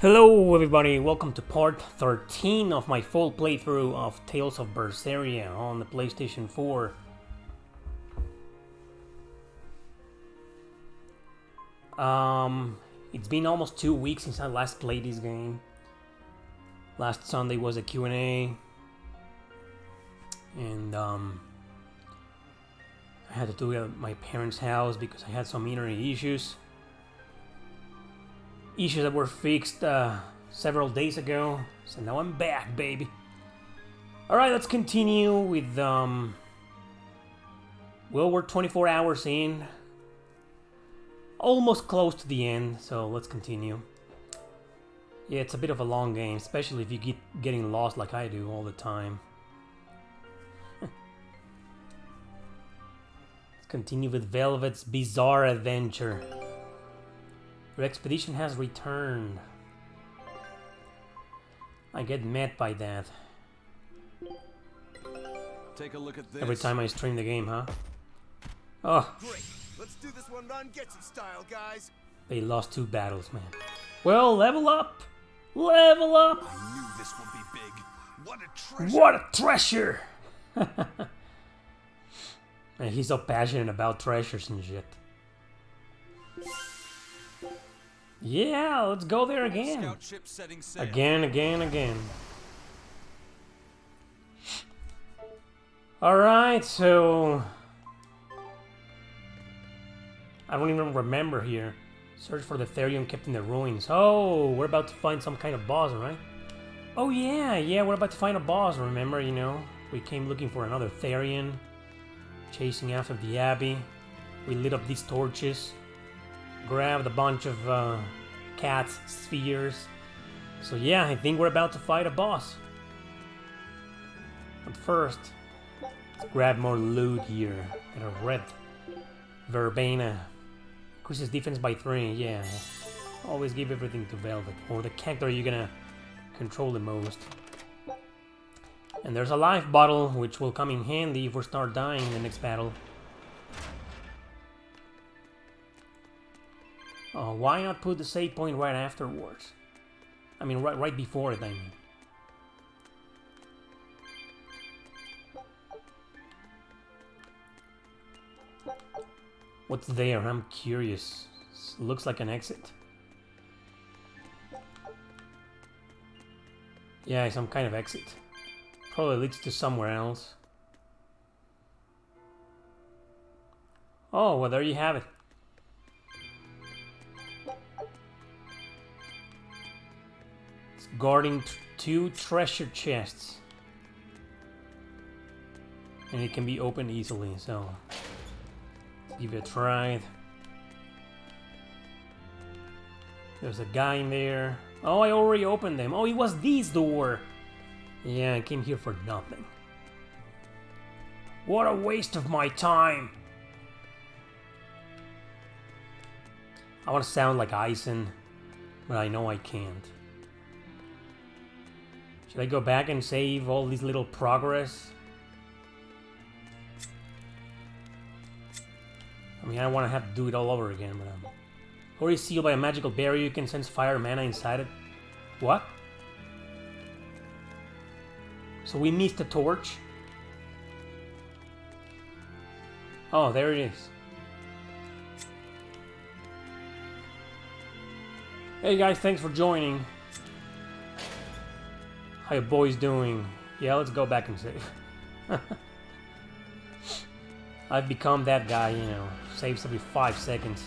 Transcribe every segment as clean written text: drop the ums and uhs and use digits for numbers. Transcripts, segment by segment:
Hello everybody, welcome to part 13 of my full playthrough of Tales of Berseria on the PlayStation 4. It's been almost 2 weeks since I last played this game. Last Sunday was a Q&A. And I had to do it at my parents' house because I had some internet issues. Issues that were fixed several days ago, so now I'm back, baby. Alright, let's continue with, well, we're 24 hours in. Almost close to the end, so let's continue. Yeah, it's a bit of a long game, especially if you keep getting lost like I do all the time. Let's continue with Velvet's bizarre adventure. Your expedition has returned. I get met by that. Take a look at this. Every time I stream the game, huh? Oh, Great. Let's do this one run get you style, guys. they lost 2 battles, man. Well, level up! Level up! I knew this would be big. What a treasure. What a treasure! Man, he's so passionate about treasures and shit. Yeah, let's go there again. Scout ship setting sail. Again. Alright, so... I don't even remember here. Search for the Therion kept in the ruins. Oh, we're about to find some kind of boss, right? Oh yeah, we're about to find a boss, remember, you know? We came looking for another Therion. Chasing after the Abbey. We lit up these torches. Grabbed a bunch of cats, spheres. So yeah, I think we're about to fight a boss. But first, let's grab more loot here. Got a red verbena. Increases defense by 3, yeah. Always give everything to Velvet. Or the character you're gonna control the most. And there's a life bottle, which will come in handy if we start dying in the next battle. Oh, why not put the save point right afterwards? I mean, right before it, I mean. What's there? I'm curious. Looks like an exit. Yeah, some kind of exit. Probably leads to somewhere else. Oh, well, there you have it. It's guarding 2 treasure chests. And it can be opened easily, so... let's give it a try. There's a guy in there. Oh, I already opened them. Oh, it was this door. Yeah, I came here for nothing. What a waste of my time. I want to sound like Eisen, but I know I can't. Should I go back and save all these little progress? I mean, I don't want to have to do it all over again, but or is sealed by a magical barrier, you can sense fire mana inside it. What? So we missed the torch? Oh, there it is. Hey guys, thanks for joining. How you boys doing? Yeah, let's go back and save. I've become that guy, you know, saves every 5 seconds.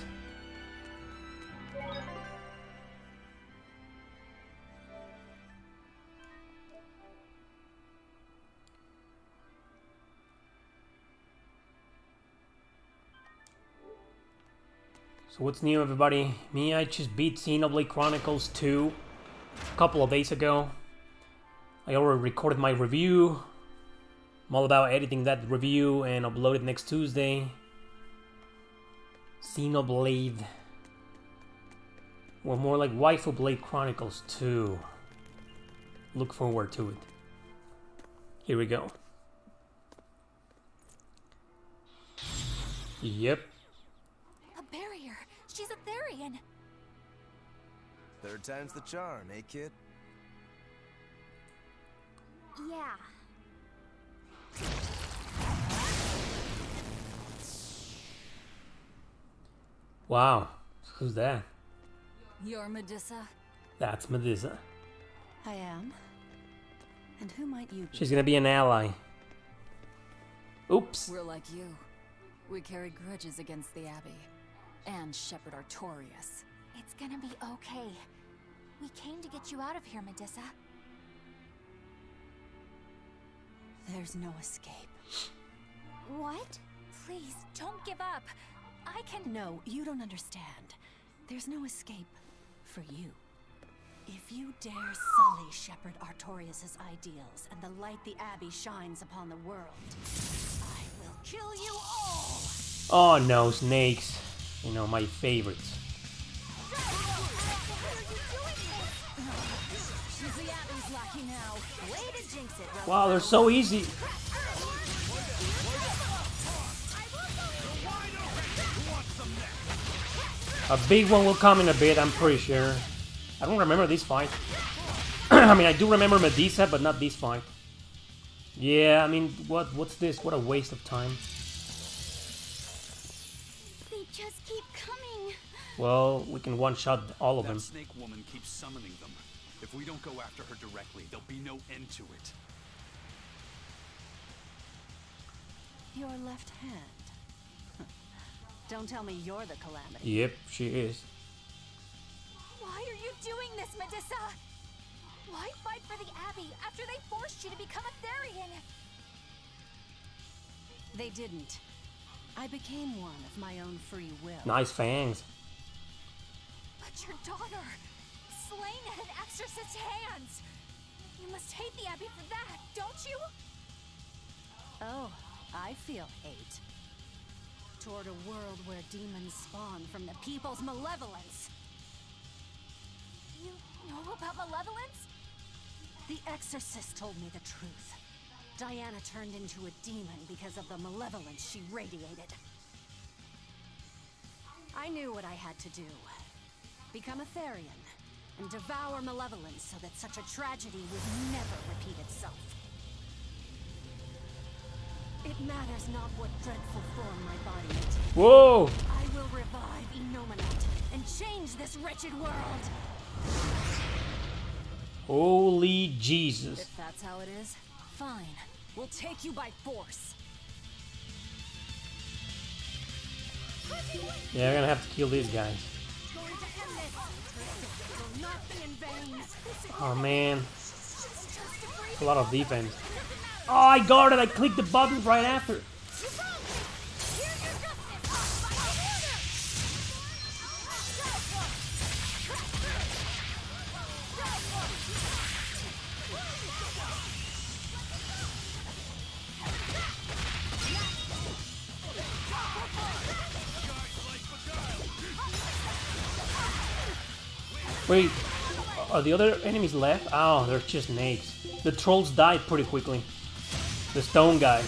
So what's new, everybody? Me, I just beat Xenoblade Chronicles 2 a couple of days ago. I already recorded my review. I'm all about editing that review and upload it next Tuesday. Xenoblade. Well, more like Waifu Blade Chronicles 2. Look forward to it. Here we go. Yep. A barrier. She's a Therion. Third time's the charm, eh, kid? Yeah. Wow. Who's that? You're Medusa? That's Medusa. I am. And who might you be? She's gonna be an ally. Oops. We're like you. We carry grudges against the Abbey. And Shepherd Artorias. It's gonna be okay. We came to get you out of here, Medusa. There's no escape. What? Please, don't give up. I can... No, you don't understand. There's no escape for you. If you dare sully Shepherd Artorias' ideals and the light the Abbey shines upon the world, I will kill you all! Oh no, snakes. You know, my favorites. She's the Abbey's lackey now. Way to jinx it, Wow, they're so easy. A big one will come in a bit, I'm pretty sure. I don't remember this fight. I mean, I do remember Medusa, but not this fight. Yeah, I mean, what's this? What a waste of time. They just keep coming. Well, we can one-shot all of them. That snake woman keeps summoning them. If we don't go after her directly, there'll be no end to it. Your left hand. Don't tell me you're the calamity. Yep, she is. Why are you doing this, Medusa? Why fight for the Abbey after they forced you to become a Therian? They didn't. I became one of my own free will. Nice fangs. But your daughter, slain at an exorcist's hands. You must hate the Abbey for that, don't you? Oh, I feel hate. Toward a world where demons spawn from the people's malevolence. You know about malevolence? The exorcist told me the truth. Diana turned into a demon because of the malevolence she radiated. I knew what I had to do. Become a Therian, and devour malevolence so that such a tragedy would never repeat itself. It matters not what dreadful form my body may take. Whoa! I will revive Enominat and change this wretched world. Holy Jesus. If that's how it is, fine. We'll take you by force. Yeah, we're gonna have to kill these guys. Oh man. A lot of defense. Oh, I got it! I clicked the button right after. Wait, are the other enemies left? Oh, they're just snakes. The trolls died pretty quickly. The stone guy.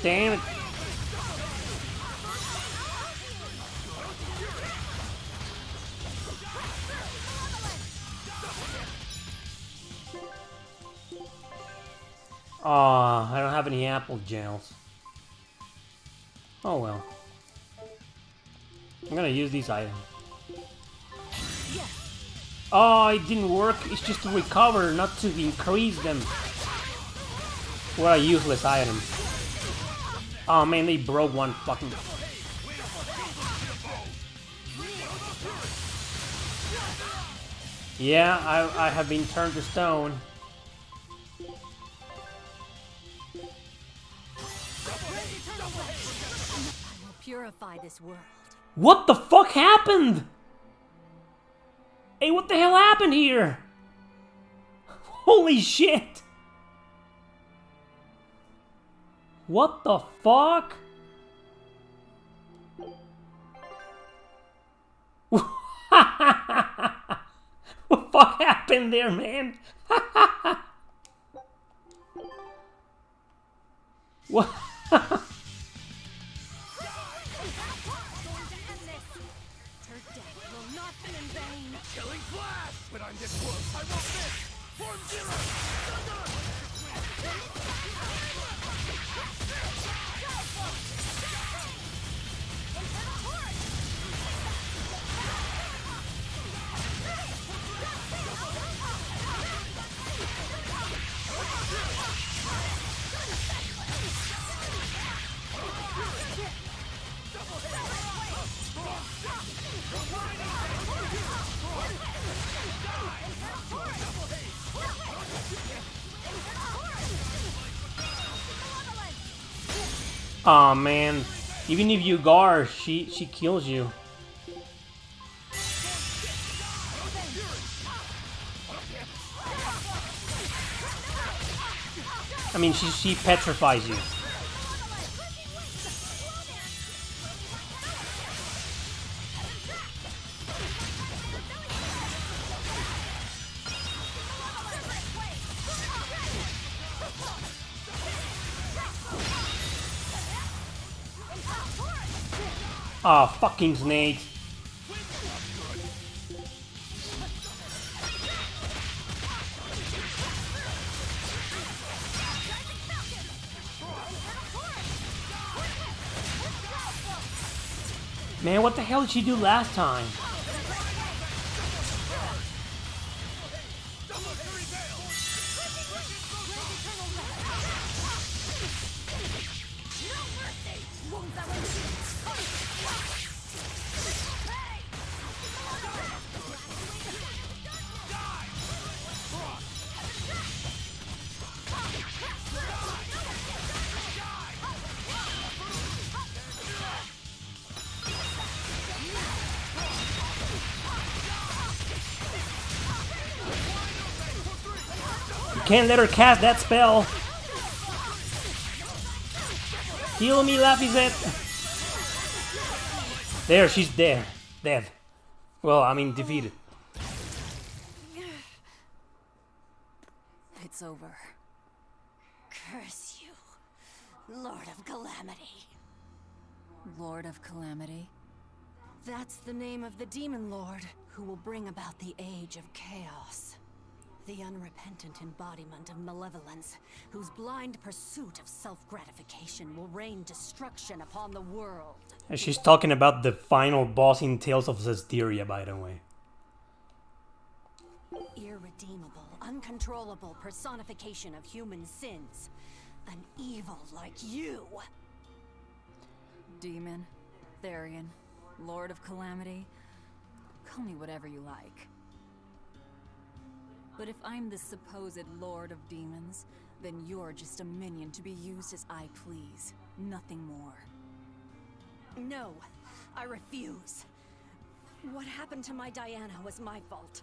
Damn it. Aw, I don't have any apple gels. Oh well. I'm gonna use these items. Oh, it didn't work. It's just to recover, not to increase them. What a useless item. Oh man, they broke one fucking... Yeah, I have been turned to stone. I will purify this world. What the fuck happened? Hey, what the hell happened here? Holy shit! What the fuck? What the fuck happened there, man? What? Her death will not be in vain. Killing Flash! But I'm this close. I won't miss! Form Zero! Aw, man. Even if you gar, she kills you. I mean, she petrifies you. Ah, fucking snake. Man, what the hell did she do last time? Can't let her cast that spell. Heal me, Laphicet. There, she's there. Dead. Well, I mean, defeated. It's over. Curse you, Lord of Calamity. Lord of Calamity? That's the name of the Demon Lord who will bring about the Age of Chaos. The unrepentant embodiment of malevolence, whose blind pursuit of self-gratification will rain destruction upon the world. And she's talking about the final boss in Tales of Berseria, by the way. Irredeemable, uncontrollable personification of human sins. An evil like you. Demon, Therian, Lord of Calamity. Call me whatever you like. But if I'm the supposed Lord of Demons, then you're just a minion to be used as I please. Nothing more. No, I refuse. What happened to my Diana was my fault.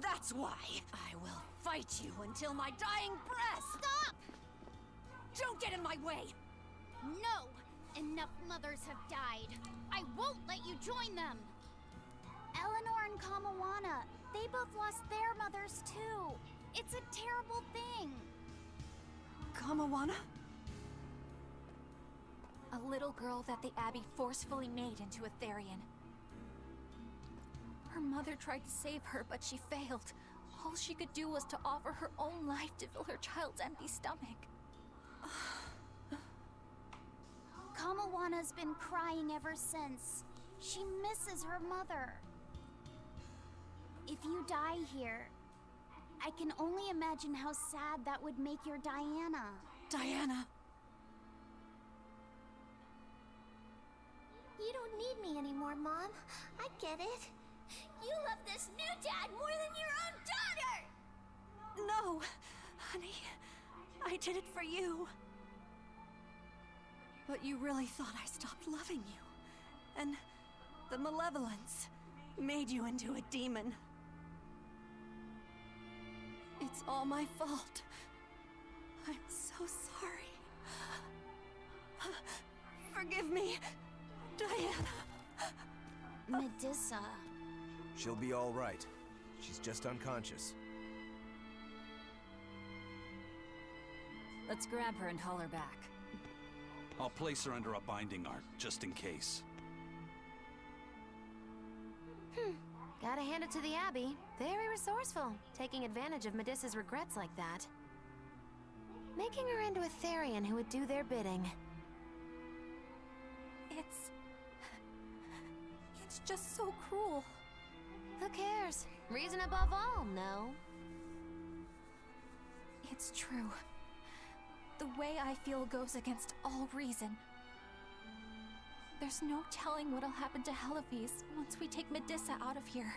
That's why I will fight you until my dying breath. Stop! Don't get in my way! No! Enough mothers have died. I won't let you join them! Eleanor and Kamawana, they both lost their mothers too. It's a terrible thing. Kamawana? A little girl that the Abbey forcefully made into a Therian. Her mother tried to save her, but she failed. All she could do was to offer her own life to fill her child's empty stomach. Kamawana's been crying ever since. She misses her mother. If you die here, I can only imagine how sad that would make your Diana. Diana! You don't need me anymore, Mom. I get it. You love this new dad more than your own daughter! No! Honey, I did it for you. But you really thought I stopped loving you. And the malevolence made you into a demon. It's all my fault. I'm so sorry. Forgive me, Diana. Medusa. She'll be all right. She's just unconscious. Let's grab her and haul her back. I'll place her under a binding arc, just in case. Gotta hand it to the Abbey. Very resourceful, taking advantage of Medusa's regrets like that. Making her into a Therian who would do their bidding. It's just so cruel. Who cares? Reason above all, no? It's true. The way I feel goes against all reason. There's no telling what'll happen to Heliphys once we take Medusa out of here.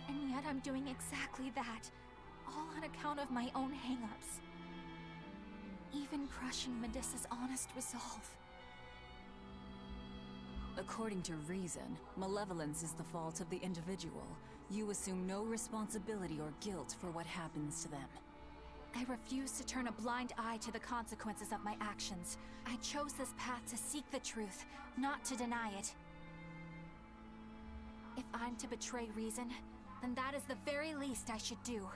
And yet I'm doing exactly that, all on account of my own hang-ups. Even crushing Medusa's honest resolve. According to reason, malevolence is the fault of the individual. You assume no responsibility or guilt for what happens to them. I refuse to turn a blind eye to the consequences of my actions. I chose this path to seek the truth, not to deny it. If I'm to betray reason, then that is the very least I should do.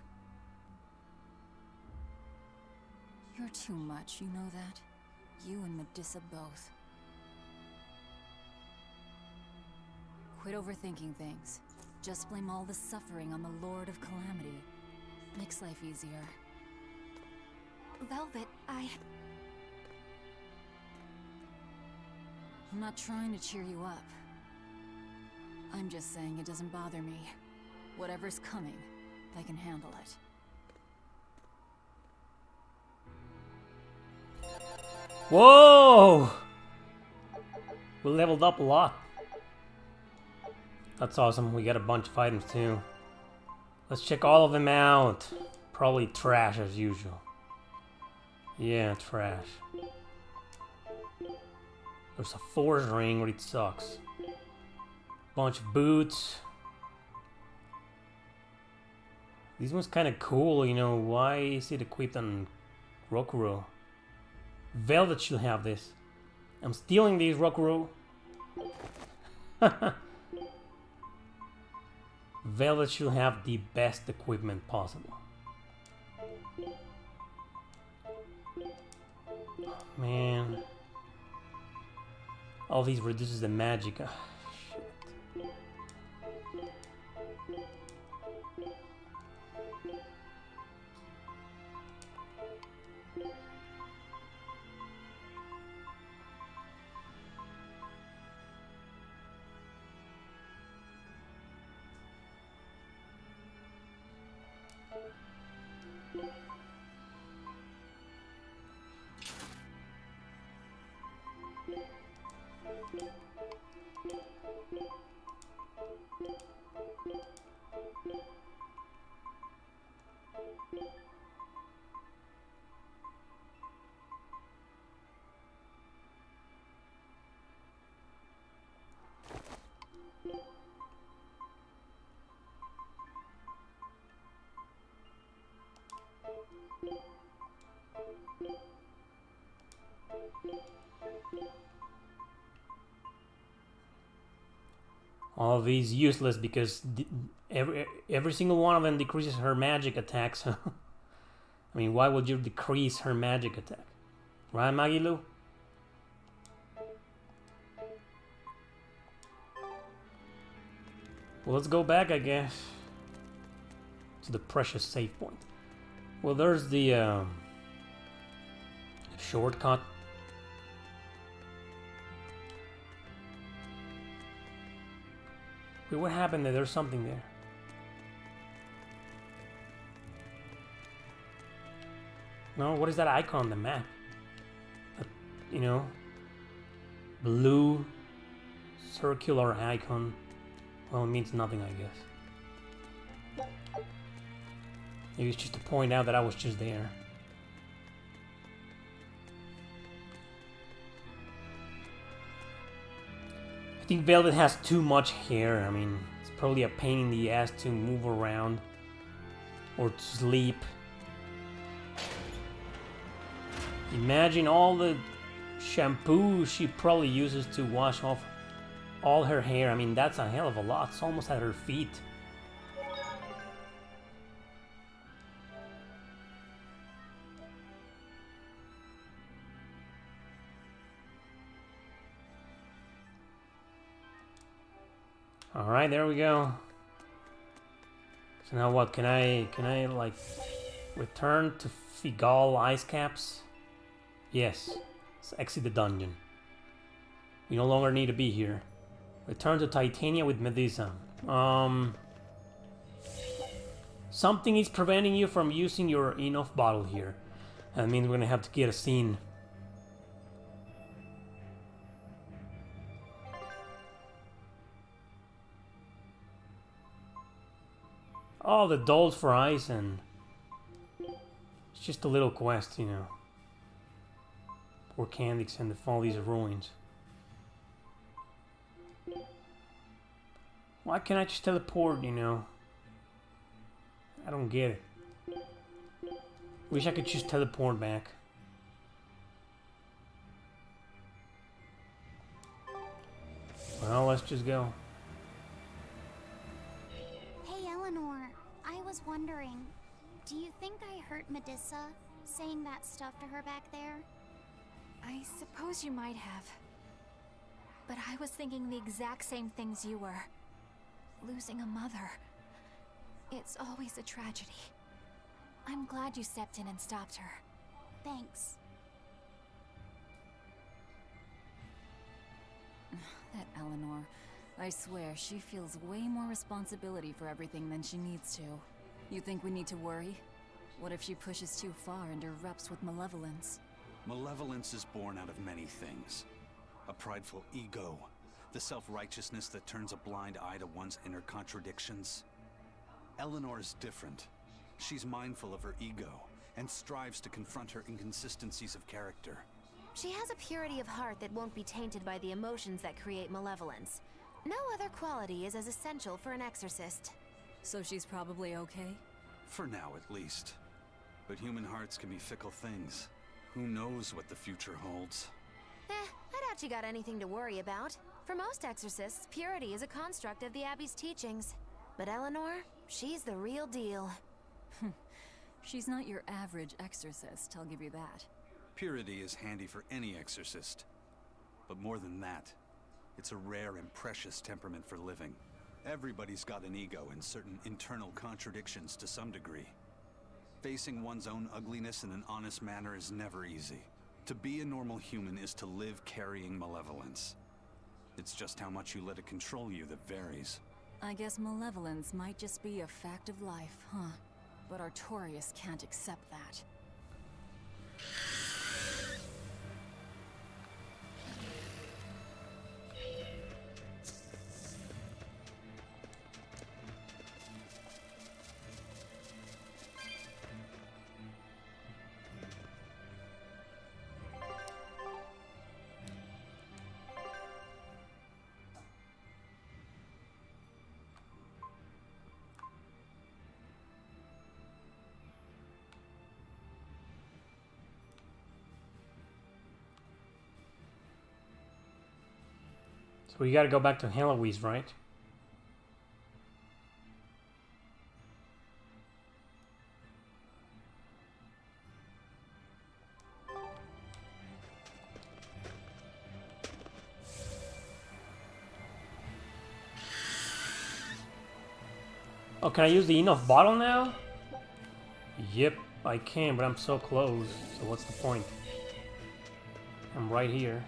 You're too much, you know that? You and Medusa both. Quit overthinking things. Just blame all the suffering on the Lord of Calamity. Makes life easier. Velvet, I'm not trying to cheer you up. I'm just saying it doesn't bother me. Whatever's coming, I can handle it. Whoa! We leveled up a lot. That's awesome. We got a bunch of items too. Let's check all of them out. Probably trash as usual. Yeah, trash. There's a force ring, but it sucks. Bunch of boots. This one's kind of cool, you know. Why is it equipped on Rokuro? Velvet should have this. I'm stealing these, Rokuro. Velvet should have the best equipment possible. Man. All these reduces the magic. Ah, shit. All of these useless because every single one of them decreases her magic attack. So, I mean, why would you decrease her magic attack? Right, Magilu? Well, let's go back, I guess, to the precious save point. Well, there's the shortcut. Wait, what happened there? There's something there. No, what is that icon on the map? You know, blue circular icon. Well, it means nothing, I guess. Maybe it's just to point out that I was just there. I think Velvet has too much hair. I mean, it's probably a pain in the ass to move around or to sleep. Imagine all the shampoo she probably uses to wash off all her hair. I mean, that's a hell of a lot. It's almost at her feet. Alright, there we go. So now what? Can I like return to Figal Ice Caps? Yes. Let's exit the dungeon. We no longer need to be here. Return to Titania with Medusa. Something is preventing you from using your enough bottle here. That means we're gonna have to get a scene. Oh, the dolls for ice, and it's just a little quest, you know. Poor Candix and the fall these ruins. Why can't I just teleport, you know? I don't get it. Wish I could just teleport back. Well, let's just go. Hey, Eleanor. I was wondering, do you think I hurt Medusa saying that stuff to her back there? I suppose you might have. But I was thinking the exact same things you were. Losing a mother. It's always a tragedy. I'm glad you stepped in and stopped her. Thanks. That Eleanor. I swear, she feels way more responsibility for everything than she needs to. You think we need to worry? What if she pushes too far and erupts with malevolence? Malevolence is born out of many things. A prideful ego, the self-righteousness that turns a blind eye to one's inner contradictions. Eleanor is different. She's mindful of her ego and strives to confront her inconsistencies of character. She has a purity of heart that won't be tainted by the emotions that create malevolence. No other quality is as essential for an exorcist. So she's probably okay? For now, at least. But human hearts can be fickle things. Who knows what the future holds? I doubt you got anything to worry about. For most exorcists, purity is a construct of the Abbey's teachings. But Eleanor, she's the real deal. She's not your average exorcist, I'll give you that. Purity is handy for any exorcist. But more than that, it's a rare and precious temperament for living. Everybody's got an ego and certain internal contradictions to some degree. Facing one's own ugliness in an honest manner is never easy. To be a normal human is to live carrying malevolence. It's just how much you let it control you that varies. I guess malevolence might just be a fact of life, huh? But Artorias can't accept that. So we gotta go back to Heloise, right? Oh, can I use the enough bottle now? Yep, I can, but I'm so close. So what's the point? I'm right here.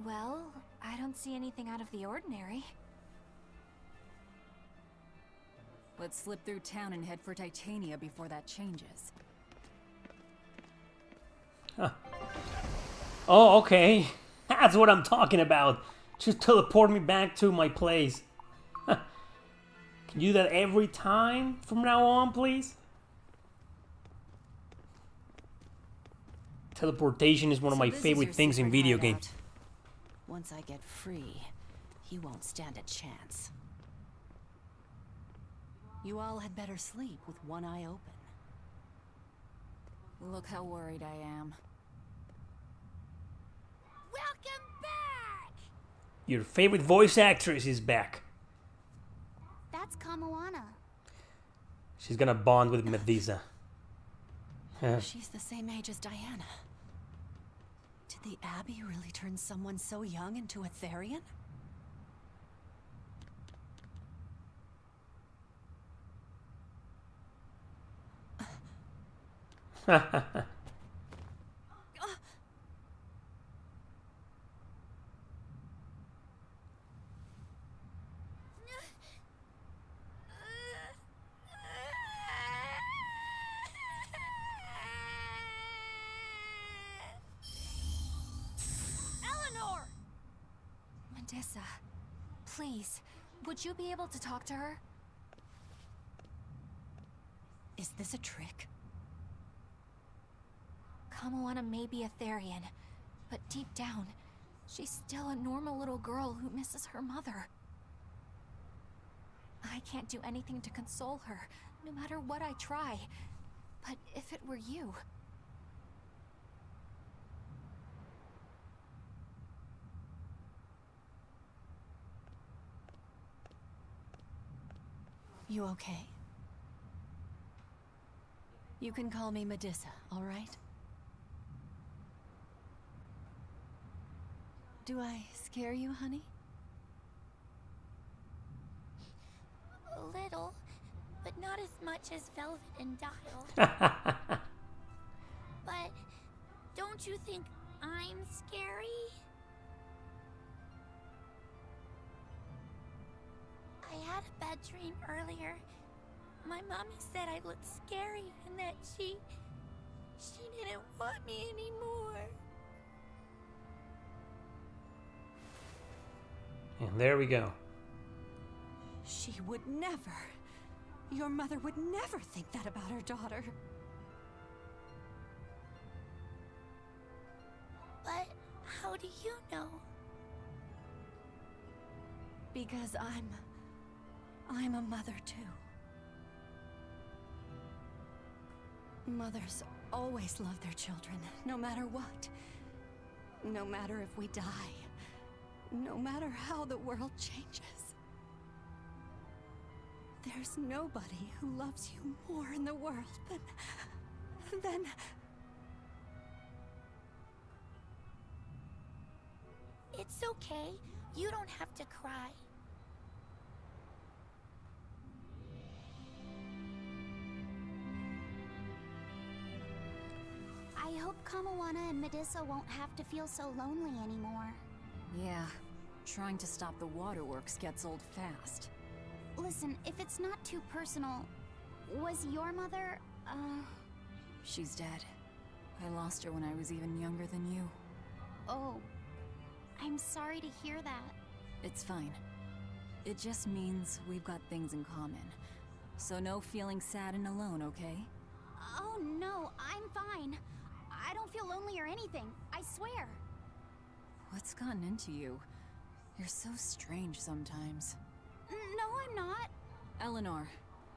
Well, I don't see anything out of the ordinary. Let's slip through town and head for Titania before that changes. Huh. Oh, okay. That's what I'm talking about. Just teleport me back to my place. Can you do that every time from now on, please? Teleportation is one of So my this is favorite your things in secret video hideout. games. Once I get free, he won't stand a chance. You all had better sleep with one eye open. Look how worried I am. Welcome back! Your favorite voice actress is back. That's Kamoana. She's gonna bond with Medusa. She's the same age as Diana. Did the Abbey really turn someone so young into a Therian? Eleanor! Medissa, please, would you be able to talk to her? Is this a trick? Kamoana may be a Therian, but deep down, she's still a normal little girl who misses her mother. I can't do anything to console her, no matter what I try. But if it were you... You okay? You can call me Medissa, all right? Do I scare you, honey? A little, but not as much as Velvet and Dial. But don't you think I'm scary? I had a bad dream earlier. My mommy said I looked scary and that she didn't want me anymore. And there we go. She would never. Your mother would never think that about her daughter. But how do you know? Because I'm a mother too. Mothers always love their children, no matter what. No matter if we die. No matter how the world changes. There's nobody who loves you more in the world than... It's okay. You don't have to cry. I hope Kamoana and Medissa won't have to feel so lonely anymore. Yeah, trying to stop the waterworks gets old fast. Listen, if it's not too personal, was your mother, She's dead. I lost her when I was even younger than you. Oh, I'm sorry to hear that. It's fine. It just means we've got things in common. So no feeling sad and alone, okay? Oh no, I'm fine. I don't feel lonely or anything, I swear. What's gotten into you? You're so strange sometimes. No, I'm not. Eleanor,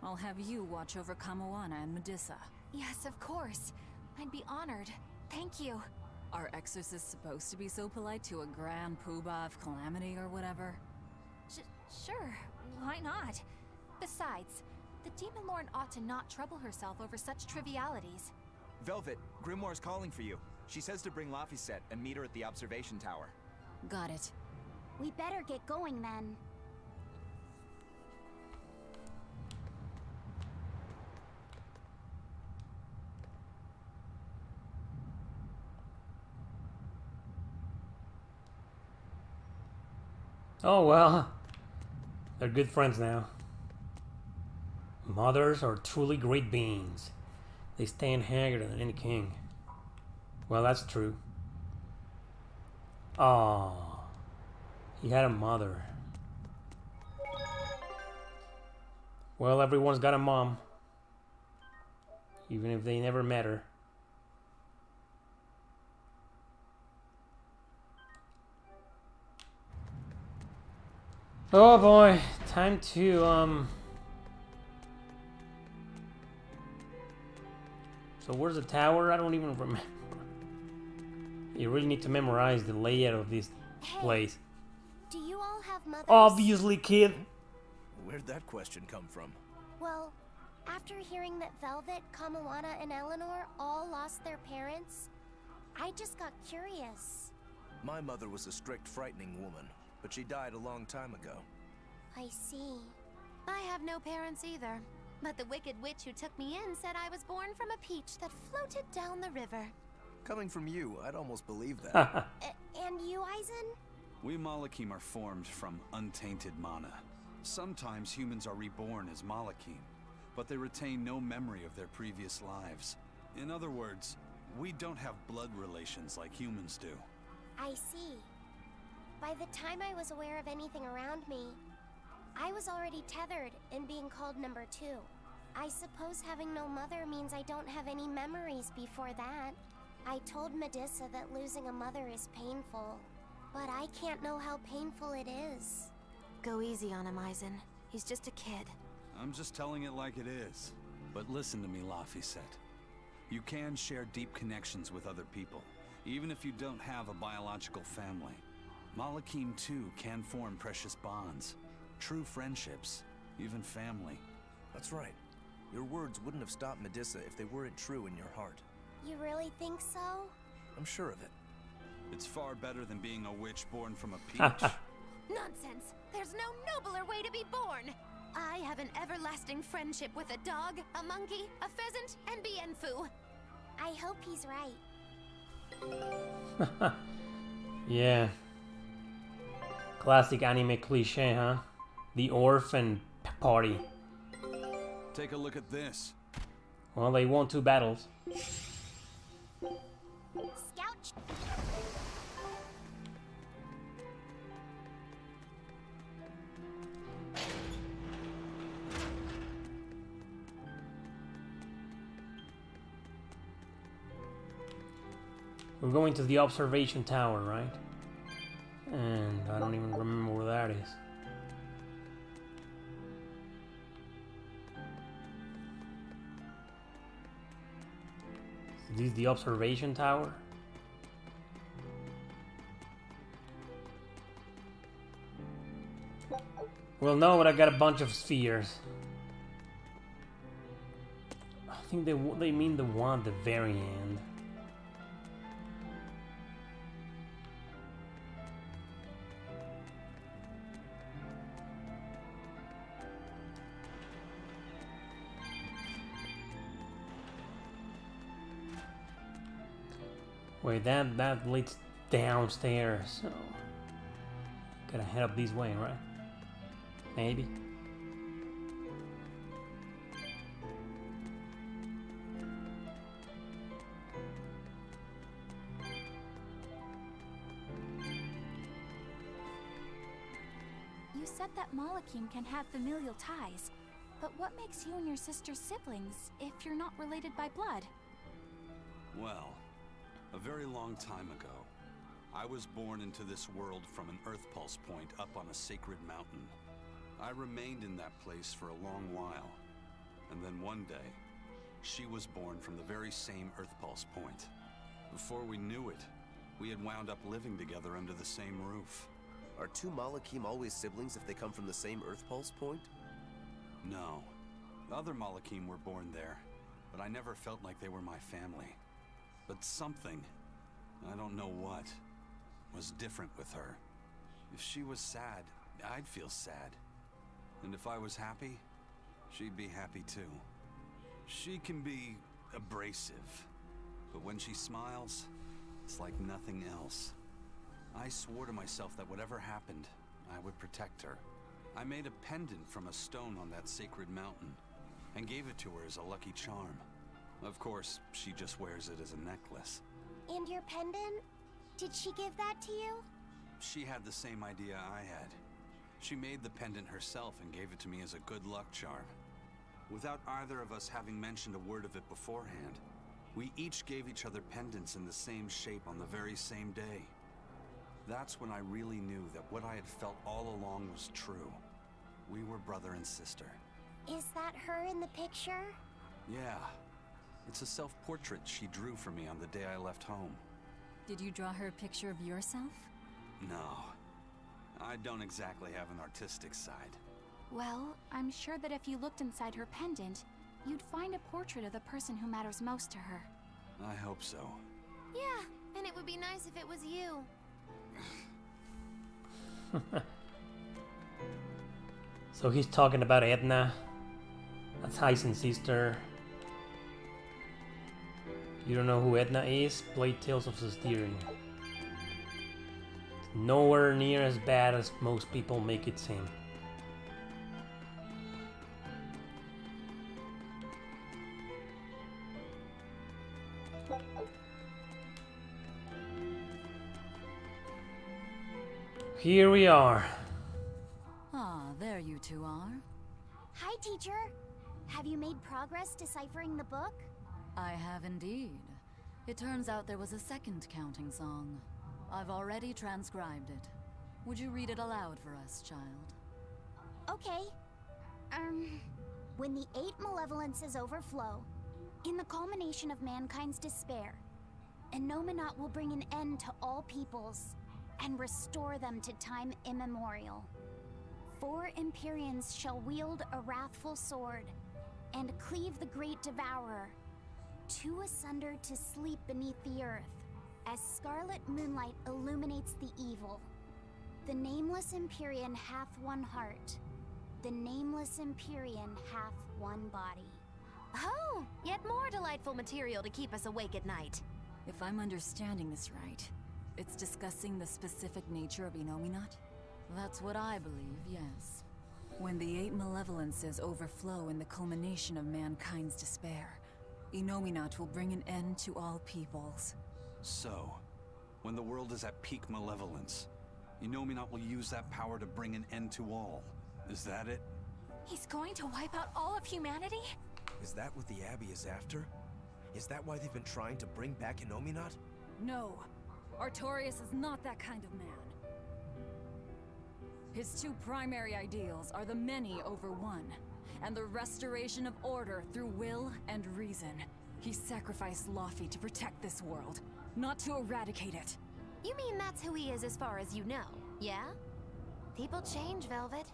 I'll have you watch over Kamoana and Medissa. Yes, of course. I'd be honored. Thank you. Are exorcists supposed to be so polite to a grand poobah of calamity or whatever? Sure, why not? Besides, the Demon Lord ought to not trouble herself over such trivialities. Velvet, Grimoire's calling for you. She says to bring Laphicet and meet her at the observation tower. Got it. We better get going then. Oh well. They're good friends now. Mothers are truly great beings. They stand haggard than any king. Well, that's true. Oh, he had a mother. Well, everyone's got a mom. Even if they never met her. Oh boy, time to So where's the tower? I don't even remember. You really need to memorize the layout of this place. Do you all have mothers? Obviously, kid. Where'd that question come from? Well, after hearing that Velvet, Kamawana, and Eleanor all lost their parents, I just got curious. My mother was a strict, frightening woman, but she died a long time ago. I see. I have no parents either. But the wicked witch who took me in said I was born from a peach that floated down the river. Coming from you, I'd almost believe that. And you, Eisen? We Malakim are formed from untainted mana. Sometimes humans are reborn as Malakim, but they retain no memory of their previous lives. In other words, we don't have blood relations like humans do. I see. By the time I was aware of anything around me, I was already tethered and being called number 2. I suppose having no mother means I don't have any memories before that. I told Medusa that losing a mother is painful, but I can't know how painful it is. Go easy on him, Eisen. He's just a kid. I'm just telling it like it is. But listen to me, Laphicet. You can share deep connections with other people, even if you don't have a biological family. Malakim too can form precious bonds, true friendships, even family. That's right. Your words wouldn't have stopped Medusa if they weren't true in your heart. You really think so? I'm sure of it. It's far better than being a witch born from a peach. Nonsense! There's no nobler way to be born! I have an everlasting friendship with a dog, a monkey, a pheasant, and Bienfu. I hope he's right. Yeah. Classic anime cliche, huh? The orphan party. Take a look at this. Well, they won 2 battles. Scout. We're going to the observation tower, right? And I don't even remember where that is. Is this the observation tower? Well, no, but I got a bunch of spheres. I think they mean the one at the very end. Wait, that leads downstairs, so gotta head up this way, right? Maybe. You said that Malakim can have familial ties, but what makes you and your sister siblings if you're not related by blood? Well, a very long time ago, I was born into this world from an Earth Pulse point up on a sacred mountain. I remained in that place for a long while, and then one day, she was born from the very same Earth Pulse point. Before we knew it, we had wound up living together under the same roof. Are 2 Malakim always siblings if they come from the same Earth Pulse point? No. The other Malakim were born there, but I never felt like they were my family. But something, I don't know what, was different with her. If she was sad, I'd feel sad. And if I was happy, she'd be happy too. She can be abrasive, but when she smiles, it's like nothing else. I swore to myself that whatever happened, I would protect her. I made a pendant from a stone on that sacred mountain, and gave it to her as a lucky charm. Of course, she just wears it as a necklace. And your pendant? Did she give that to you? She had the same idea I had. She made the pendant herself and gave it to me as a good luck charm. Without either of us having mentioned a word of it beforehand, we each gave each other pendants in the same shape on the very same day. That's when I really knew that what I had felt all along was true. We were brother and sister. Is that her in the picture? Yeah. It's a self-portrait she drew for me on the day I left home. Did you draw her a picture of yourself? No. I don't exactly have an artistic side. Well, I'm sure that if you looked inside her pendant, you'd find a portrait of the person who matters most to her. I hope so. Yeah, and it would be nice if it was you. So he's talking about Edna. That's Heisen's sister. You don't know who Edna is? Play Tales of Systeria. It's nowhere near as bad as most people make it seem. Here we are. Ah, there you two are. Hi, teacher. Have you made progress deciphering the book? I have indeed. It turns out there was a second counting song. I've already transcribed it. Would you read it aloud for us, child? Okay. When the 8 malevolences overflow, in the culmination of mankind's despair, Innominat will bring an end to all peoples and restore them to time immemorial. 4 Empyreans shall wield a wrathful sword and cleave the great devourer, 2 asunder to sleep beneath the earth, as scarlet moonlight illuminates the evil. The nameless Empyrean hath one heart. The nameless Empyrean hath one body. Oh, yet more delightful material to keep us awake at night. If I'm understanding this right, it's discussing the specific nature of Innominat? That's what I believe, yes. When the 8 malevolences overflow in the culmination of mankind's despair, Innominat will bring an end to all peoples. So, when the world is at peak malevolence, Innominat will use that power to bring an end to all. Is that it? He's going to wipe out all of humanity? Is that what the Abbey is after? Is that why they've been trying to bring back Innominat? No, Artorias is not that kind of man. His 2 primary ideals are the many over one, and the restoration of order through will and reason. He sacrificed Laufey to protect this world, not to eradicate it. You mean that's who he is as far as you know, yeah? People change, Velvet.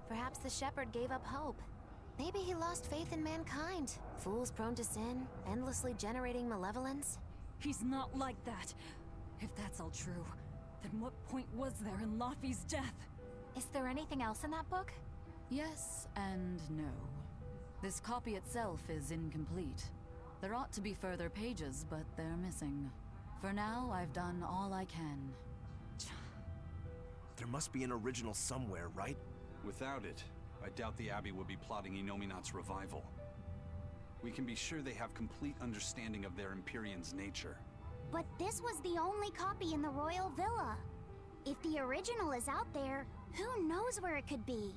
Perhaps the shepherd gave up hope. Maybe he lost faith in mankind. Fools prone to sin, endlessly generating malevolence. He's not like that. If that's all true, then what point was there in Laufey's death? Is there anything else in that book? Yes and no. This copy itself is incomplete. There ought to be further pages, but they're missing. For now, I've done all I can. There must be an original somewhere, right? Without it, I doubt the Abbey would be plotting Innominat's revival. We can be sure they have complete understanding of their Empyrean's nature. But this was the only copy in the royal villa. If the original is out there, who knows where it could be?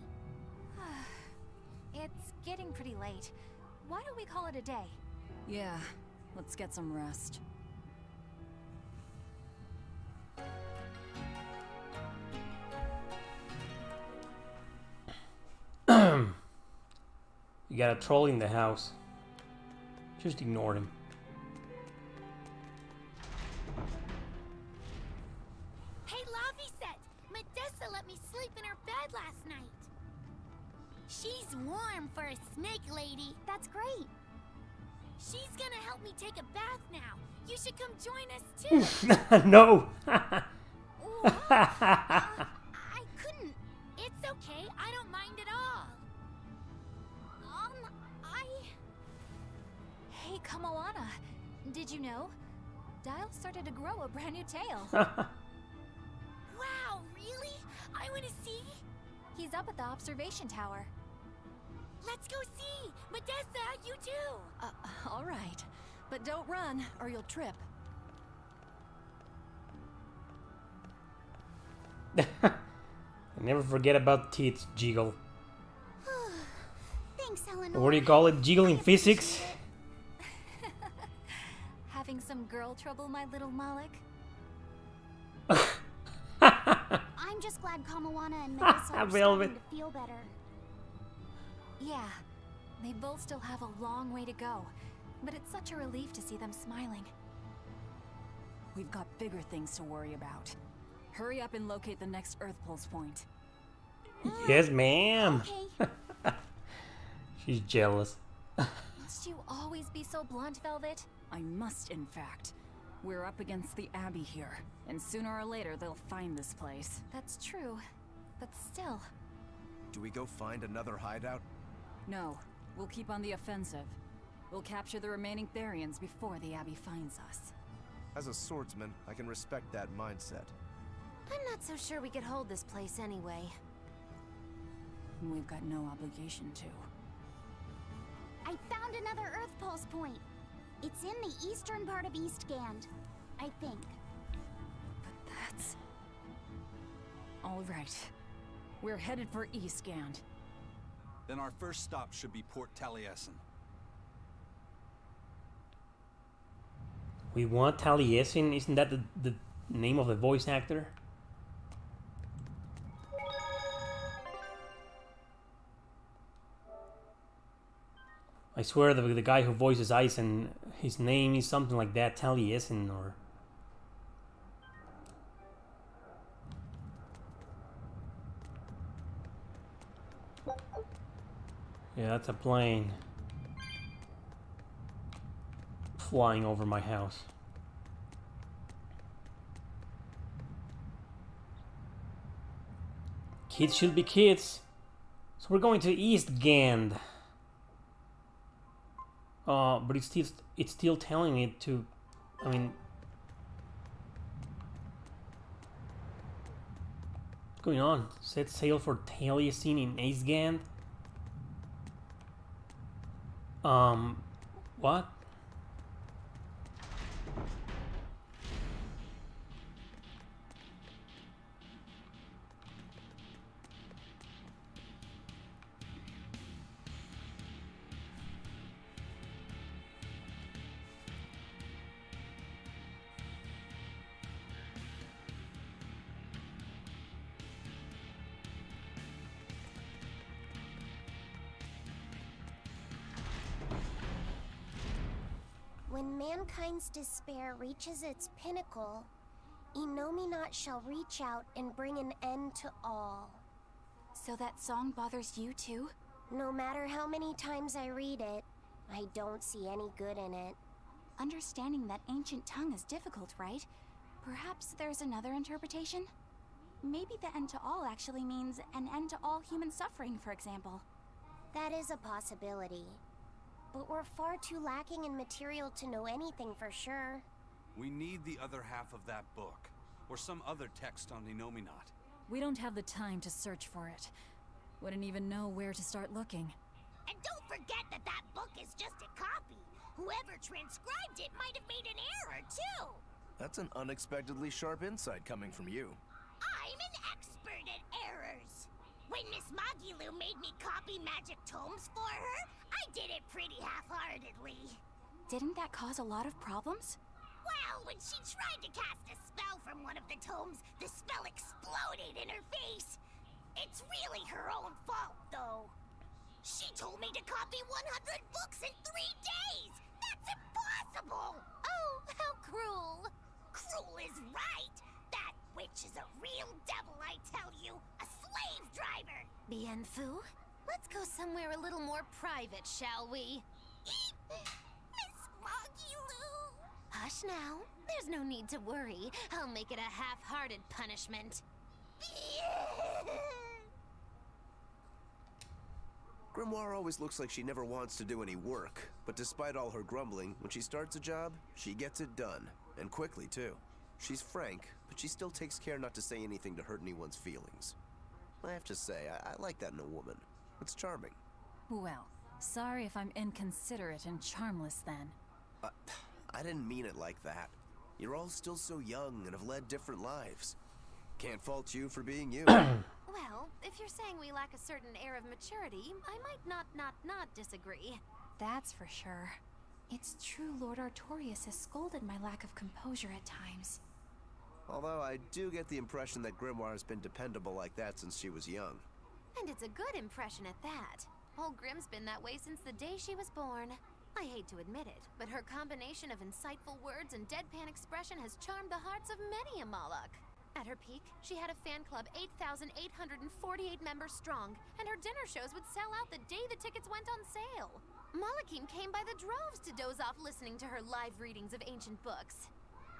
It's getting pretty late. Why don't we call it a day? Yeah, let's get some rest. You got a troll in the house. Just ignore him. Hey, Laufey, Medessa let me sleep in her bed last night. She's warm for a snake lady. That's great. She's gonna help me take a bath now. You should come join us too. No. I couldn't. It's okay. I don't mind at all. Hey, Kamoana. Did you know? Dial started to grow a brand new tail. Wow, really? I want to see. He's up at the observation tower. Let's go see. Medessa, you too. All right. But don't run, or you'll trip. Never forget about teeth, Jiggle. Thanks, Eleanor. What do you call it? Jiggle in physics? Having some girl trouble, my little Malik? just glad Kamawana and Melissa are Velvet. starting to feel better. Yeah, they both still have a long way to go, but it's such a relief to see them smiling. We've got bigger things to worry about. Hurry up and locate the next Earth Pulse point. Yes, ma'am. Okay. She's jealous. Must you always be so blunt, Velvet? I must, in fact. We're up against the Abbey here, and sooner or later they'll find this place. That's true, but still. Do we go find another hideout? No, we'll keep on the offensive. We'll capture the remaining Therians before the Abbey finds us. As a swordsman, I can respect that mindset. I'm not so sure we could hold this place anyway. We've got no obligation to. I found another Earth Pulse point. It's in the eastern part of Eastgand, I think. But that's... All right. We're headed for Eastgand. Then our first stop should be Port Taliesin. We want Taliesin. Isn't that the name of the voice actor? I swear the guy who voices Aizen, his name is something like that, Taliesin or... Yeah, that's a plane flying over my house. Kids should be kids. So we're going to Eastgand. But it's still telling it to, I mean, what's going on? Set sail for Taliesin in Eastgand. What? When mankind's despair reaches its pinnacle, Innominat shall reach out and bring an end to all. So that song bothers you too? No matter how many times I read it, I don't see any good in it. Understanding that ancient tongue is difficult, right? Perhaps there's another interpretation? Maybe the end to all actually means an end to all human suffering, for example. That is a possibility. But we're far too lacking in material to know anything for sure. We need the other half of that book, or some other text on Innominat. We don't have the time to search for it. Wouldn't even know where to start looking. And don't forget that that book is just a copy. Whoever transcribed it might have made an error, too. That's an unexpectedly sharp insight coming from you. I'm an expert at errors. When Miss Magilu made me copy magic tomes for her, I did it pretty half-heartedly. Didn't that cause a lot of problems? Well, when she tried to cast a spell from one of the tomes, the spell exploded in her face. It's really her own fault, though. She told me to copy 100 books in 3 days! That's impossible! Oh, how cruel! Cruel is right! That witch is a real devil, I tell you! A slave driver! Bien Phu, let's go somewhere a little more private, shall we? Miss Magilu! Hush now. There's no need to worry. I'll make it a half-hearted punishment. Grimoire always looks like she never wants to do any work, but despite all her grumbling, when she starts a job, she gets it done, and quickly too. She's frank, but she still takes care not to say anything to hurt anyone's feelings. I have to say, I like that in a woman. It's charming. Well, sorry if I'm inconsiderate and charmless then. I didn't mean it like that. You're all still so young and have led different lives. Can't fault you for being you. Well, if you're saying we lack a certain air of maturity, I might not disagree. That's for sure. It's true Lord Artorius has scolded my lack of composure at times. Although I do get the impression that Grimoire has been dependable like that since she was young. And it's a good impression at that. Old Grim's been that way since the day she was born. I hate to admit it, but her combination of insightful words and deadpan expression has charmed the hearts of many a Moloch. At her peak, she had a fan club 8,848 members strong, and her dinner shows would sell out the day the tickets went on sale. Malachim came by the droves to doze off listening to her live readings of ancient books.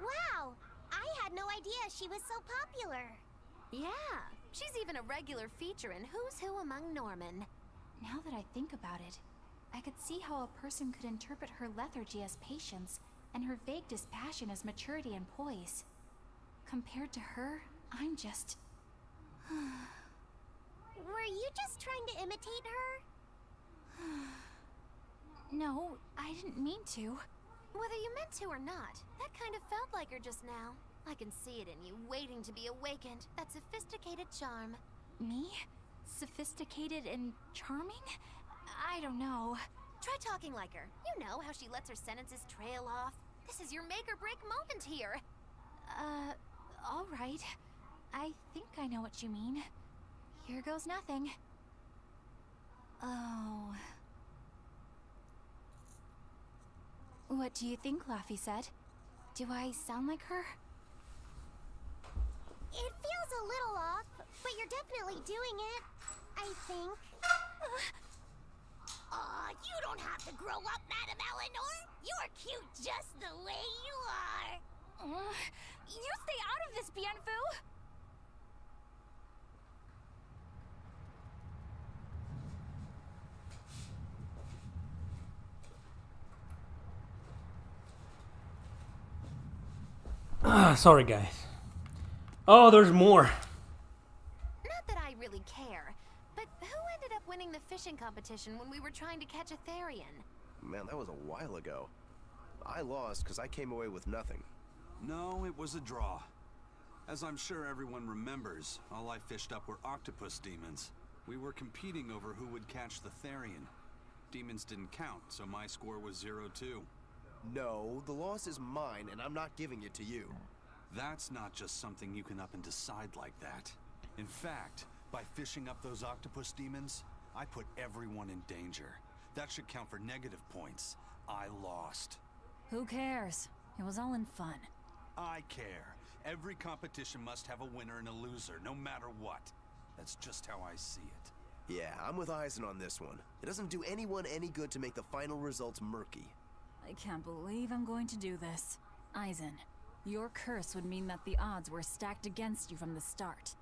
Wow! I had no idea she was so popular. Yeah, she's even a regular feature in Who's Who Among Norman. Now that I think about it, I could see how a person could interpret her lethargy as patience and her vague dispassion as maturity and poise. Compared to her, I'm just... Were you just trying to imitate her? No, I didn't mean to. Whether you meant to or not, that kind of felt like her just now. I can see it in you, waiting to be awakened. That sophisticated charm. Me? Sophisticated and charming? I don't know. Try talking like her. You know how she lets her sentences trail off. This is your make or break moment here. All right. I think I know what you mean. Here goes nothing. Oh. What do you think Laffy said? Do I sound like her? It feels a little off, but you're definitely doing it. I think. Aw, you don't have to grow up, Madame Eleanor. You're cute just the way you are. You stay out of this, Bienfu! Sorry, guys. Oh, there's more. Not that I really care, but who ended up winning the fishing competition when we were trying to catch a Therian? Man, that was a while ago. I lost because I came away with nothing. No, it was a draw. As I'm sure everyone remembers, all I fished up were octopus demons. We were competing over who would catch the Therian. Demons didn't count, so my score was 0-2. No, the loss is mine, and I'm not giving it to you. That's not just something you can up and decide like that. In fact, by fishing up those octopus demons, I put everyone in danger. That should count for negative points. I lost. Who cares? It was all in fun. I care. Every competition must have a winner and a loser, no matter what. That's just how I see it. Yeah, I'm with Eisen on this one. It doesn't do anyone any good to make the final results murky. I can't believe I'm going to do this. Eisen, your curse would mean that the odds were stacked against you from the start.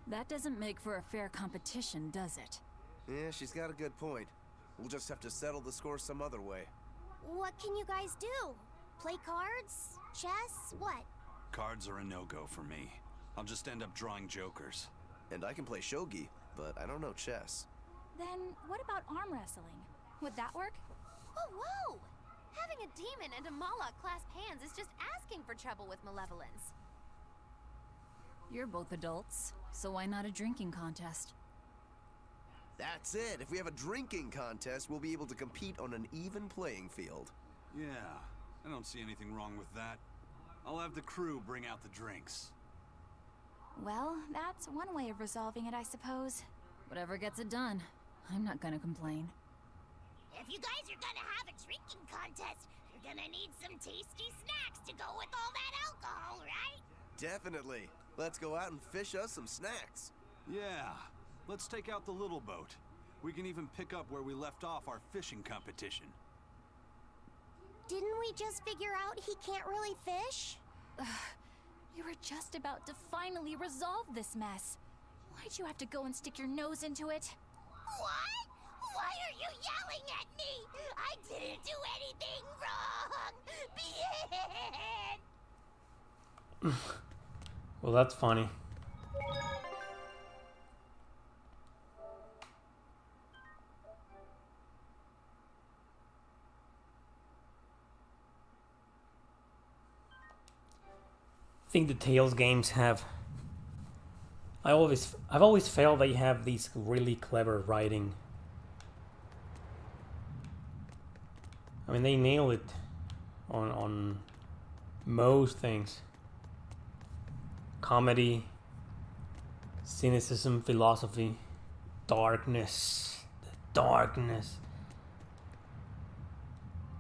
That doesn't make for a fair competition, does it? Yeah, she's got a good point. We'll just have to settle the score some other way. What can you guys do? Play cards? Chess? What? Cards are a no-go for me. I'll just end up drawing jokers. And I can play shogi, but I don't know chess. Then what about arm wrestling? Would that work? Oh, whoa! Having a demon and a Moloch clasp hands is just asking for trouble with malevolence. You're both adults, so why not a drinking contest? That's it. If we have a drinking contest, we'll be able to compete on an even playing field. Yeah, I don't see anything wrong with that. I'll have the crew bring out the drinks. Well, that's one way of resolving it, I suppose. Whatever gets it done. I'm not gonna complain. If you guys are gonna have a drinking contest, you're gonna need some tasty snacks to go with all that alcohol, right? Definitely. Let's go out and fish us some snacks. Yeah, let's take out the little boat. We can even pick up where we left off our fishing competition. Didn't we just figure out he can't really fish? You were just about to finally resolve this mess. Why'd you have to go and stick your nose into it? What? Why are you yelling at me? I didn't do anything wrong! Bien! Well, that's funny. I think the Tales games have... I've always felt they have these really clever writing. I mean, they nail it on most things. Comedy, cynicism, philosophy, darkness, darkness.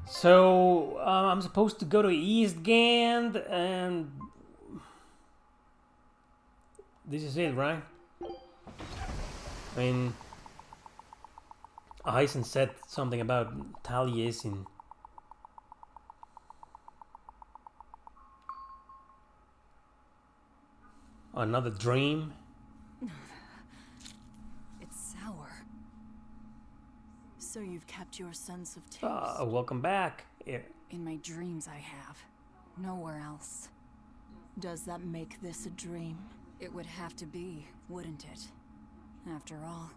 So I'm supposed to go to Eastgand, and this is it, right? I mean, Eisen said something about Taliesin. Another dream? It's sour. So you've kept your sense of taste? Welcome back. Yeah. In my dreams I have. Nowhere else. Does that make this a dream? It would have to be, wouldn't it? After all.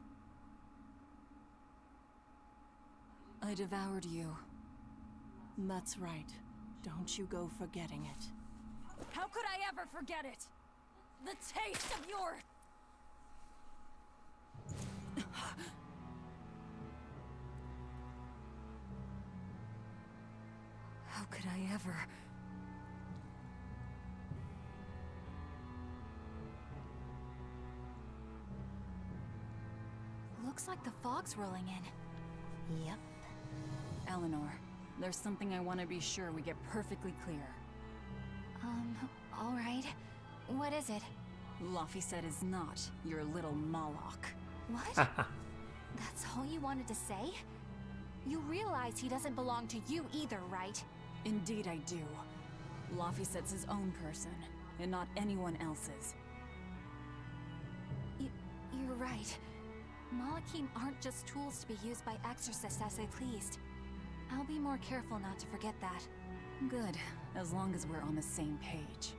I devoured you. That's right. Don't you go forgetting it. How could I ever forget it? The taste of your... How could I ever... Looks like the fog's rolling in. Yep. Eleanor, there's something I want to be sure we get perfectly clear. Alright. What is it? Laphicet is not your little Moloch. What? That's all you wanted to say? You realize he doesn't belong to you either, right? Indeed I do. Laphicet's his own person, and not anyone else's. You're right. Malachim aren't just tools to be used by exorcists as they pleased. I'll be more careful not to forget that. Good, as long as we're on the same page.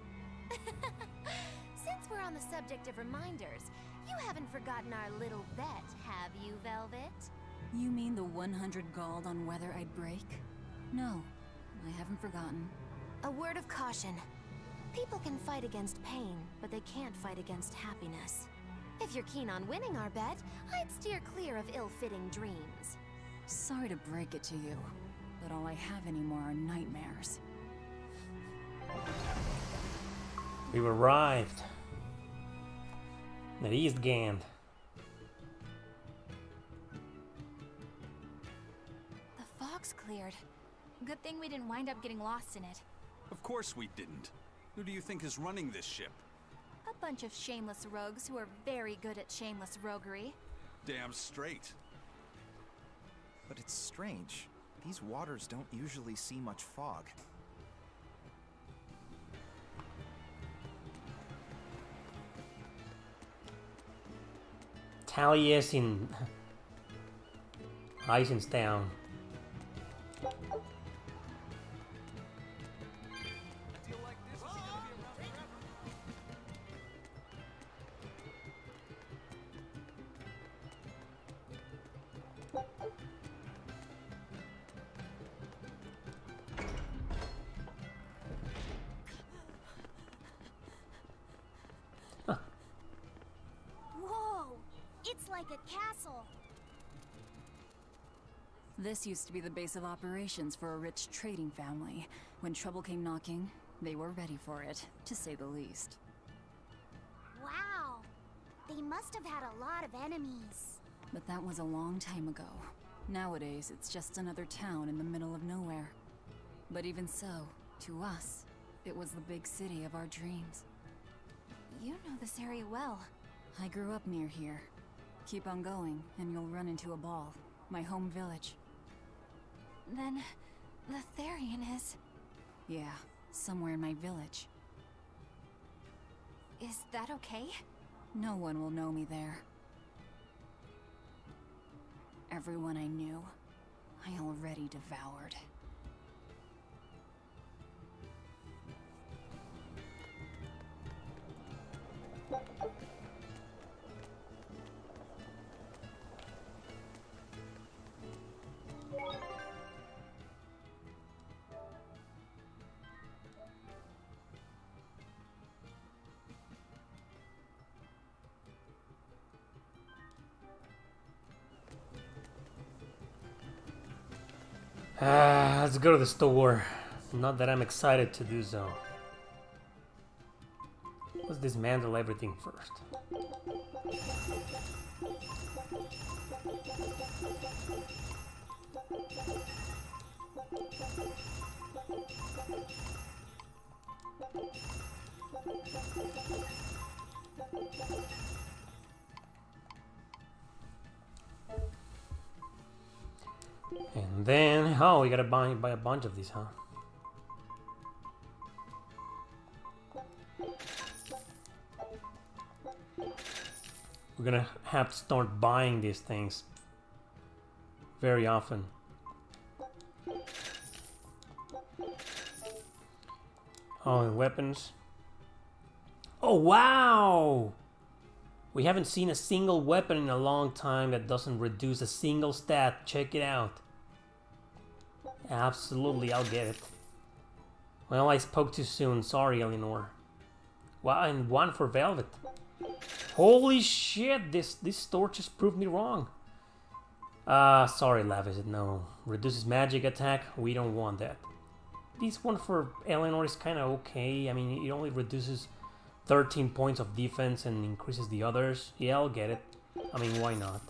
Since we're on the subject of reminders, you haven't forgotten our little bet, have you, Velvet? You mean the 100 gold on whether I'd break? No, I haven't forgotten. A word of caution. People can fight against pain, but they can't fight against happiness. If you're keen on winning our bet, I'd steer clear of ill-fitting dreams. Sorry to break it to you, but all I have anymore are nightmares. We've arrived at Eastgand. The fog's cleared. Good thing we didn't wind up getting lost in it. Of course we didn't. Who do you think is running this ship? A bunch of shameless rogues who are very good at shameless roguery. Damn straight. But it's strange. These waters don't usually see much fog. Taliesin. Eisen's down. Whoa! It's like a castle. This used to be the base of operations for a rich trading family. When trouble came knocking, they were ready for it, to say the least. Wow! They must have had a lot of enemies. But that was a long time ago. Nowadays, it's just another town in the middle of nowhere. But even so, to us, it was the big city of our dreams. You know this area well. I grew up near here. Keep on going, and you'll run into a ball. My home village. Then, the Therian is... Yeah, somewhere in my village. Is that okay? No one will know me there. Everyone I knew, I already devoured. Let's go to the store. Not that I'm excited to do so. Let's dismantle everything first. And then, oh, we gotta buy a bunch of these, huh? We're gonna have to start buying these things very often. Oh, and weapons. Oh, wow! We haven't seen a single weapon in a long time that doesn't reduce a single stat. Check it out. Absolutely, I'll get it. Well, I spoke too soon. Sorry, Eleanor. Wow, and one for Velvet. Holy shit, this store just proved me wrong. Sorry, Lavis, no. Reduces magic attack, we don't want that. This one for Eleanor is kind of okay. I mean, it only reduces 13 points of defense and increases the others. Yeah, I'll get it. I mean, why not?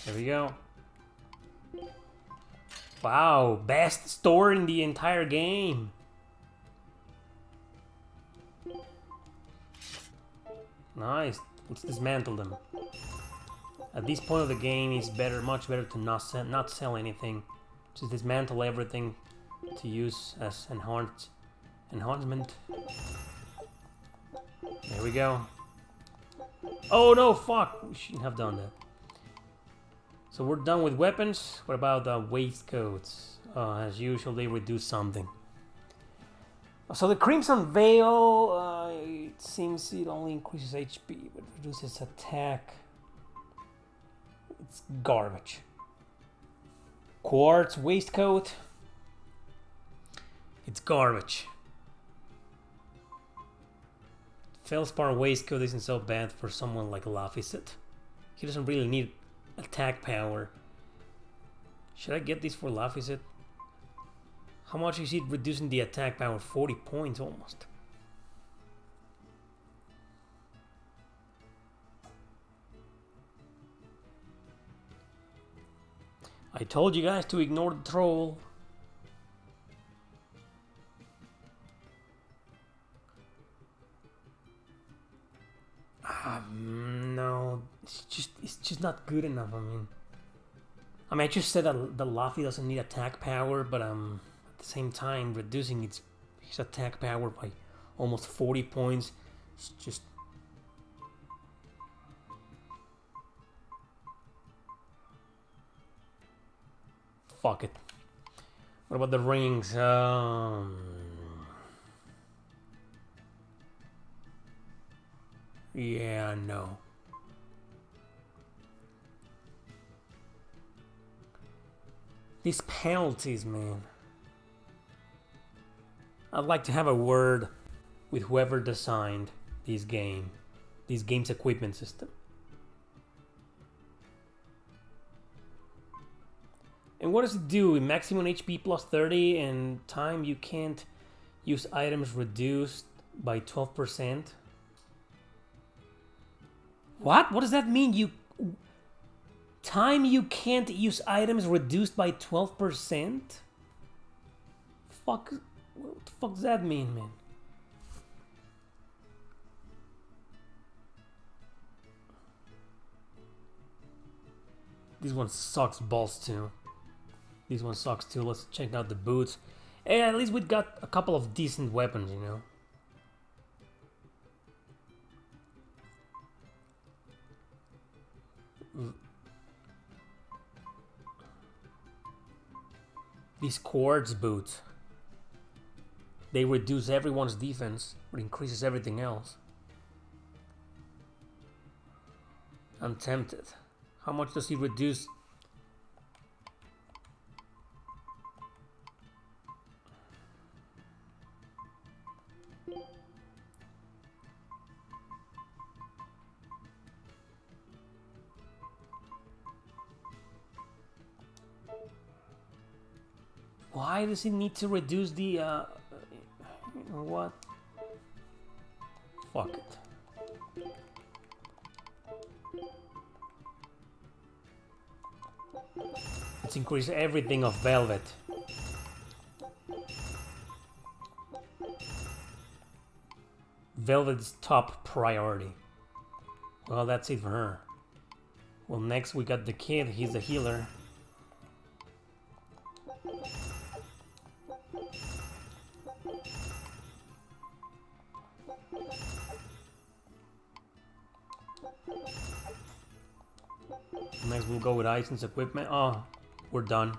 There we go. Wow, best store in the entire game. Nice. Let's dismantle them. At this point of the game, it's much better to not sell anything. Just dismantle everything to use as enhancement. There we go. Oh no, fuck! We shouldn't have done that. So we're done with weapons. What about the waistcoats? As usual, they reduce something. So the Crimson Veil, it seems it only increases HP, but reduces attack. It's garbage. Quartz waistcoat. It's garbage. Feldspar waistcoat isn't so bad for someone like Laphicet. He doesn't really need attack power. Should I get this for Laphicet? How much is it reducing the attack power? 40 points almost. I told you guys to ignore the troll. No, it's just not good enough. I mean, I just said that the Laffy doesn't need attack power, but at the same time, reducing his attack power by almost 40 points. It's just... Fuck it. What about the rings? Yeah, no. These penalties, man. I'd like to have a word with whoever designed this game's equipment system. And what does it do? Maximum HP plus 30 and time you can't use items reduced by 12%. What? What does that mean? Time you can't use items reduced by 12%? Fuck. What the fuck does that mean, man? This one sucks balls too. This one sucks too. Let's check out the boots. Hey, at least we got a couple of decent weapons, you know. These quartz boots. They reduce everyone's defense, but increases everything else. I'm tempted. How much does he reduce? Why does he need to reduce the, you know what? Fuck it. Let's increase everything of Velvet. Velvet's top priority. Well, that's it for her. Well, next we got the kid. He's the healer. Next we'll go with Ice's equipment. Oh, we're done.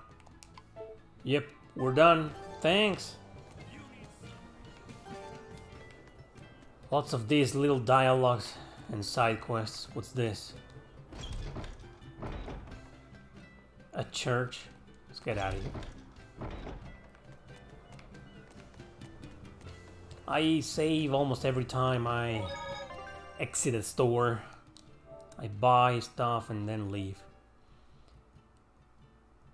Yep, we're done. Thanks. Lots of these little dialogues and side quests. What's this? A church. Let's get out of here. I save almost every time I exit a store. I buy stuff and then leave.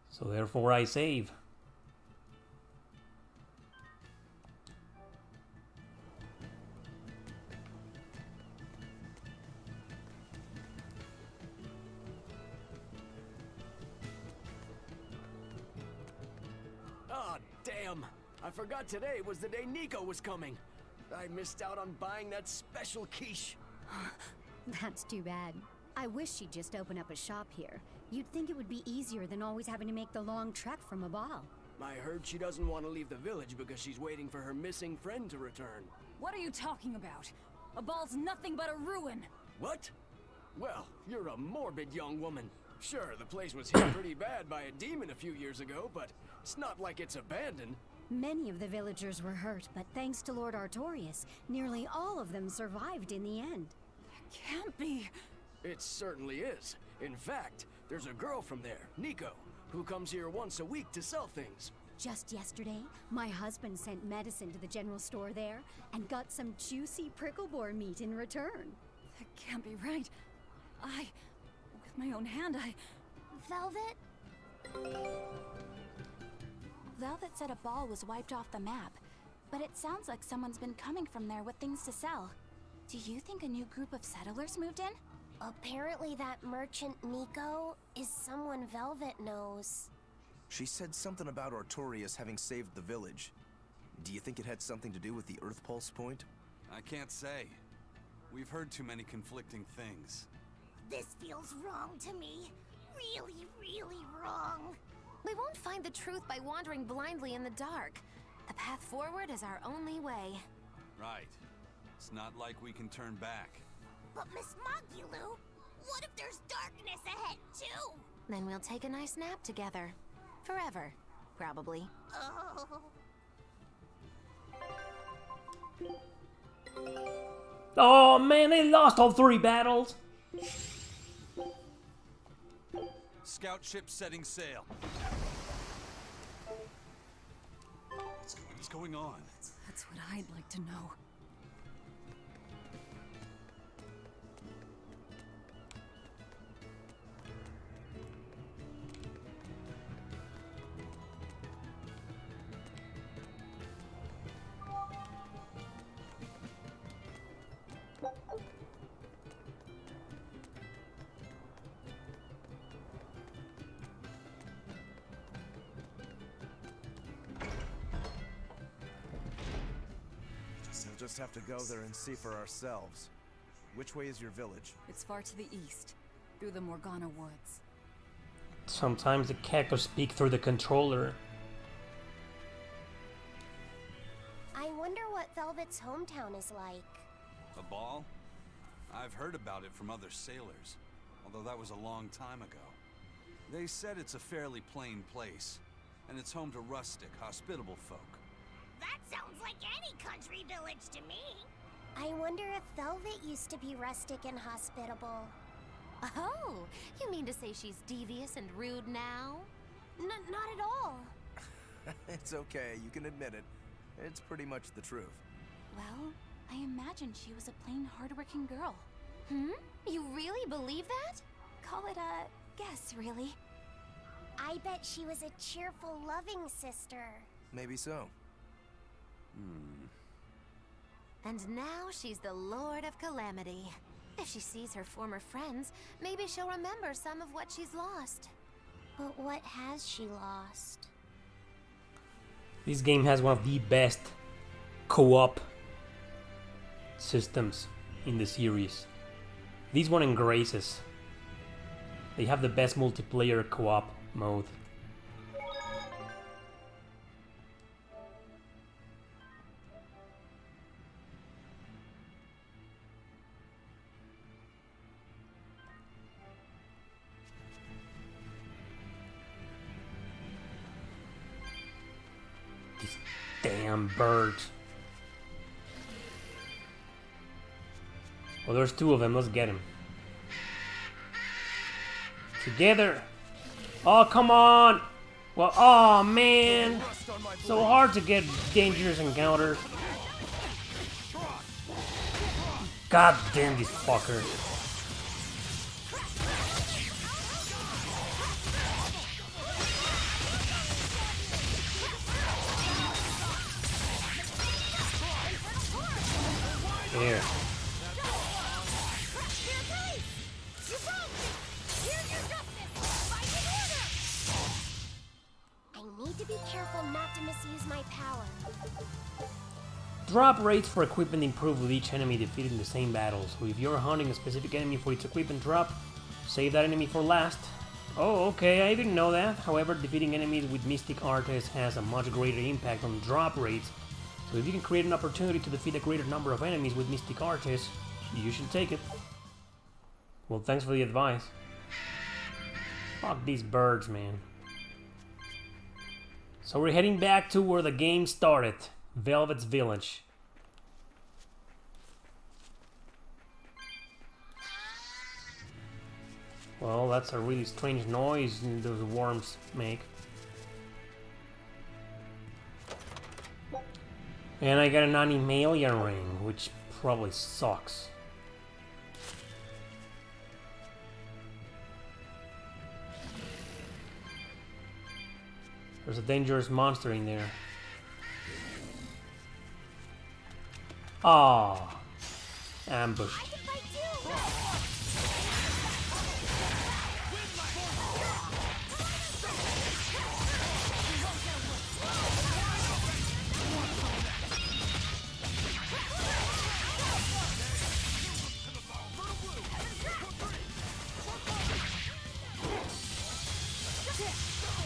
So therefore I save. Oh, damn. I forgot today was the day Nico was coming. I missed out on buying that special quiche. That's too bad. I wish she'd just open up a shop here. You'd think it would be easier than always having to make the long trek from a ball. I heard she doesn't want to leave the village because she's waiting for her missing friend to return. What are you talking about? A ball's nothing but a ruin. What? Well, you're a morbid young woman. Sure, the place was hit pretty bad by a demon a few years ago, but it's not like it's abandoned. Many of the villagers were hurt, but thanks to Lord Artorius, nearly all of them survived in the end. Can't be. It certainly is. In fact, there's a girl from there, Nico, who comes here once a week to sell things. Just yesterday, my husband sent medicine to the general store there and got some juicy prickle boar meat in return. That can't be right. With my own hand, Velvet? Velvet said a ball was wiped off the map, but it sounds like someone's been coming from there with things to sell. Do you think a new group of settlers moved in? Apparently that merchant Nico is someone Velvet knows. She said something about Artorius having saved the village. Do you think it had something to do with the Earth Pulse point? I can't say. We've heard too many conflicting things. This feels wrong to me. Really, really wrong. We won't find the truth by wandering blindly in the dark. The path forward is our only way. Right. It's not like we can turn back. But Miss Mogulu, what if there's darkness ahead too? Then we'll take a nice nap together. Forever, probably. Oh. Oh man, they lost all 3 battles. Scout ship setting sail. What's going on? That's what I'd like to know. We'll just have to go there and see for ourselves. Which way is your village? It's far to the east, through the Morgana woods. Sometimes the Kekos speak through the controller. I wonder what Velvet's hometown is like. A ball? I've heard about it from other sailors, although that was a long time ago. They said it's a fairly plain place, and it's home to rustic, hospitable folk. That sounds like any country village to me. I wonder if Velvet used to be rustic and hospitable. Oh, you mean to say she's devious and rude now? Not at all. It's okay, you can admit it. It's pretty much the truth. Well, I imagined she was a plain, hardworking girl. Hmm? You really believe that? Call it a guess, really. I bet she was a cheerful, loving sister. Maybe so. And now she's the Lord of Calamity. If she sees her former friends, maybe she'll remember some of what she's lost. But what has she lost? This game has one of the best co-op systems in the series. These one and Graces. They have the best multiplayer co-op mode. These damn birds. Well, there's two of them. Let's get them. Together. Oh, come on. Well, oh, man. So hard to get dangerous encounters. God damn these fuckers. Here. I need to be careful not to misuse my power. Drop rates for equipment improve with each enemy defeated in the same battle. So if you're hunting a specific enemy for its equipment drop, save that enemy for last. Oh, okay, I didn't know that. However, defeating enemies with Mystic Artist has a much greater impact on drop rates. So if you can create an opportunity to defeat a greater number of enemies with Mystic Artist, you should take it. Well, thanks for the advice. Fuck these birds, man. So we're heading back to where the game started. Velvet's Village. Well, that's a really strange noise those worms make. And I got an Animalia ring, which probably sucks. There's a dangerous monster in there. Ah, ambushed.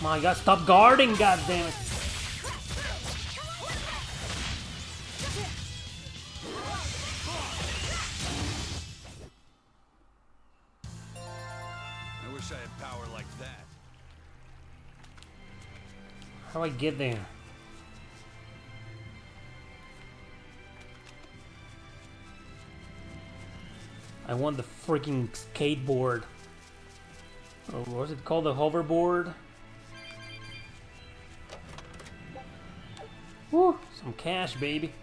My God, stop guarding, goddammit! I wish I had power like that. How do I get there? I want the freaking skateboard. Or what was it called? The hoverboard? Woo! Some cash, baby.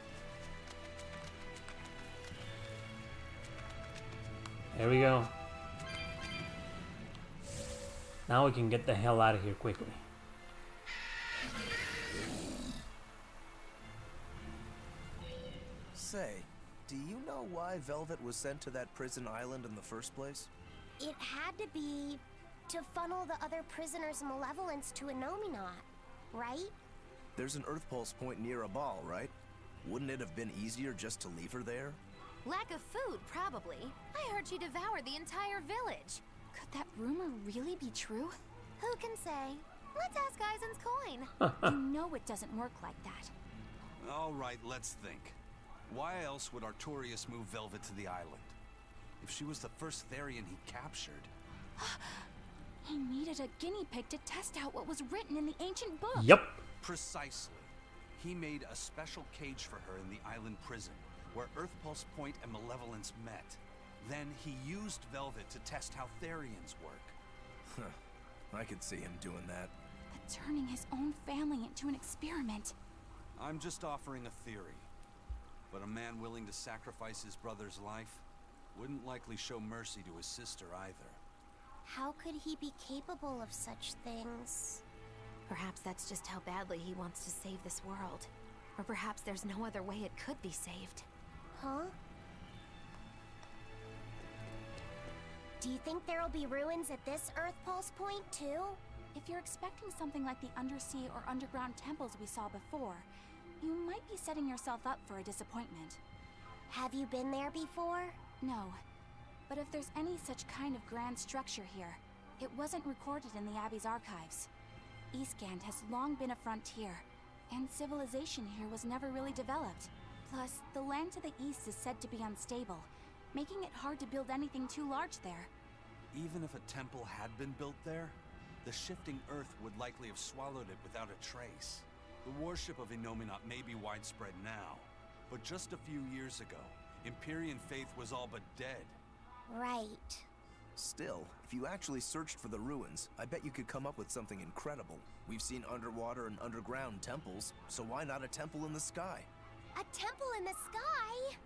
There we go. Now we can get the hell out of here quickly. Say, do you know why Velvet was sent to that prison island in the first place? It had to be to funnel the other prisoners' malevolence to a Nominat, right? There's an Earth Pulse point near a ball, right? Wouldn't it have been easier just to leave her there? Lack of food, probably. I heard she devoured the entire village. Could that rumor really be true? Who can say? Let's ask Eisen's coin. You know it doesn't work like that. All right, let's think. Why else would Artorias move Velvet to the island? If she was the first Therian he captured... He needed a guinea pig to test out what was written in the ancient book. Yep. Precisely. He made a special cage for her in the island prison, where Earth Pulse Point and Malevolence met. Then he used Velvet to test how Therians work. Huh. I could see him doing that. But turning his own family into an experiment. I'm just offering a theory. But a man willing to sacrifice his brother's life wouldn't likely show mercy to his sister either. How could he be capable of such things? Perhaps that's just how badly he wants to save this world. Or perhaps there's no other way it could be saved. Huh? Do you think there'll be ruins at this Earth Pulse point, too? If you're expecting something like the undersea or underground temples we saw before, you might be setting yourself up for a disappointment. Have you been there before? No. But if there's any such kind of grand structure here, it wasn't recorded in the Abbey's archives. Eastgand has long been a frontier, and civilization here was never really developed. Plus, the land to the east is said to be unstable, making it hard to build anything too large there. Even if a temple had been built there, the shifting earth would likely have swallowed it without a trace. The worship of Innominat may be widespread now, but just a few years ago, Empyrean faith was all but dead. Right. Still, if you actually searched for the ruins, I bet you could come up with something incredible. We've seen underwater and underground temples, so why not a temple in the sky? A temple in the sky?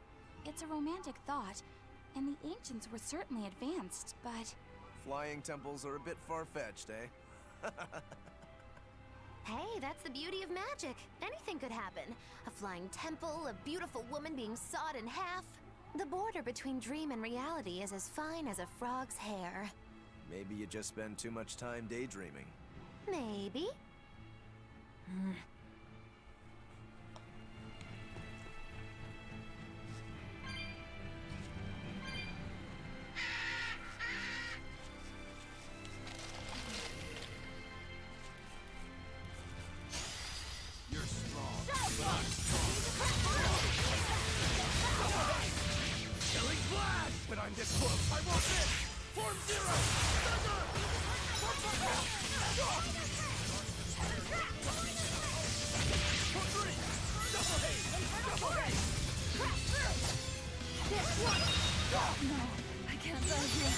It's a romantic thought, and the ancients were certainly advanced, but... Flying temples are a bit far-fetched, eh? Hey, that's the beauty of magic. Anything could happen. A flying temple, a beautiful woman being sawed in half. The border between dream and reality is as fine as a frog's hair. Maybe you just spend too much time daydreaming. Maybe. You're strong. Killing flash! When I'm this close, I won't miss! Form zero! Three! Double haze! Double haze! No, I can't die here.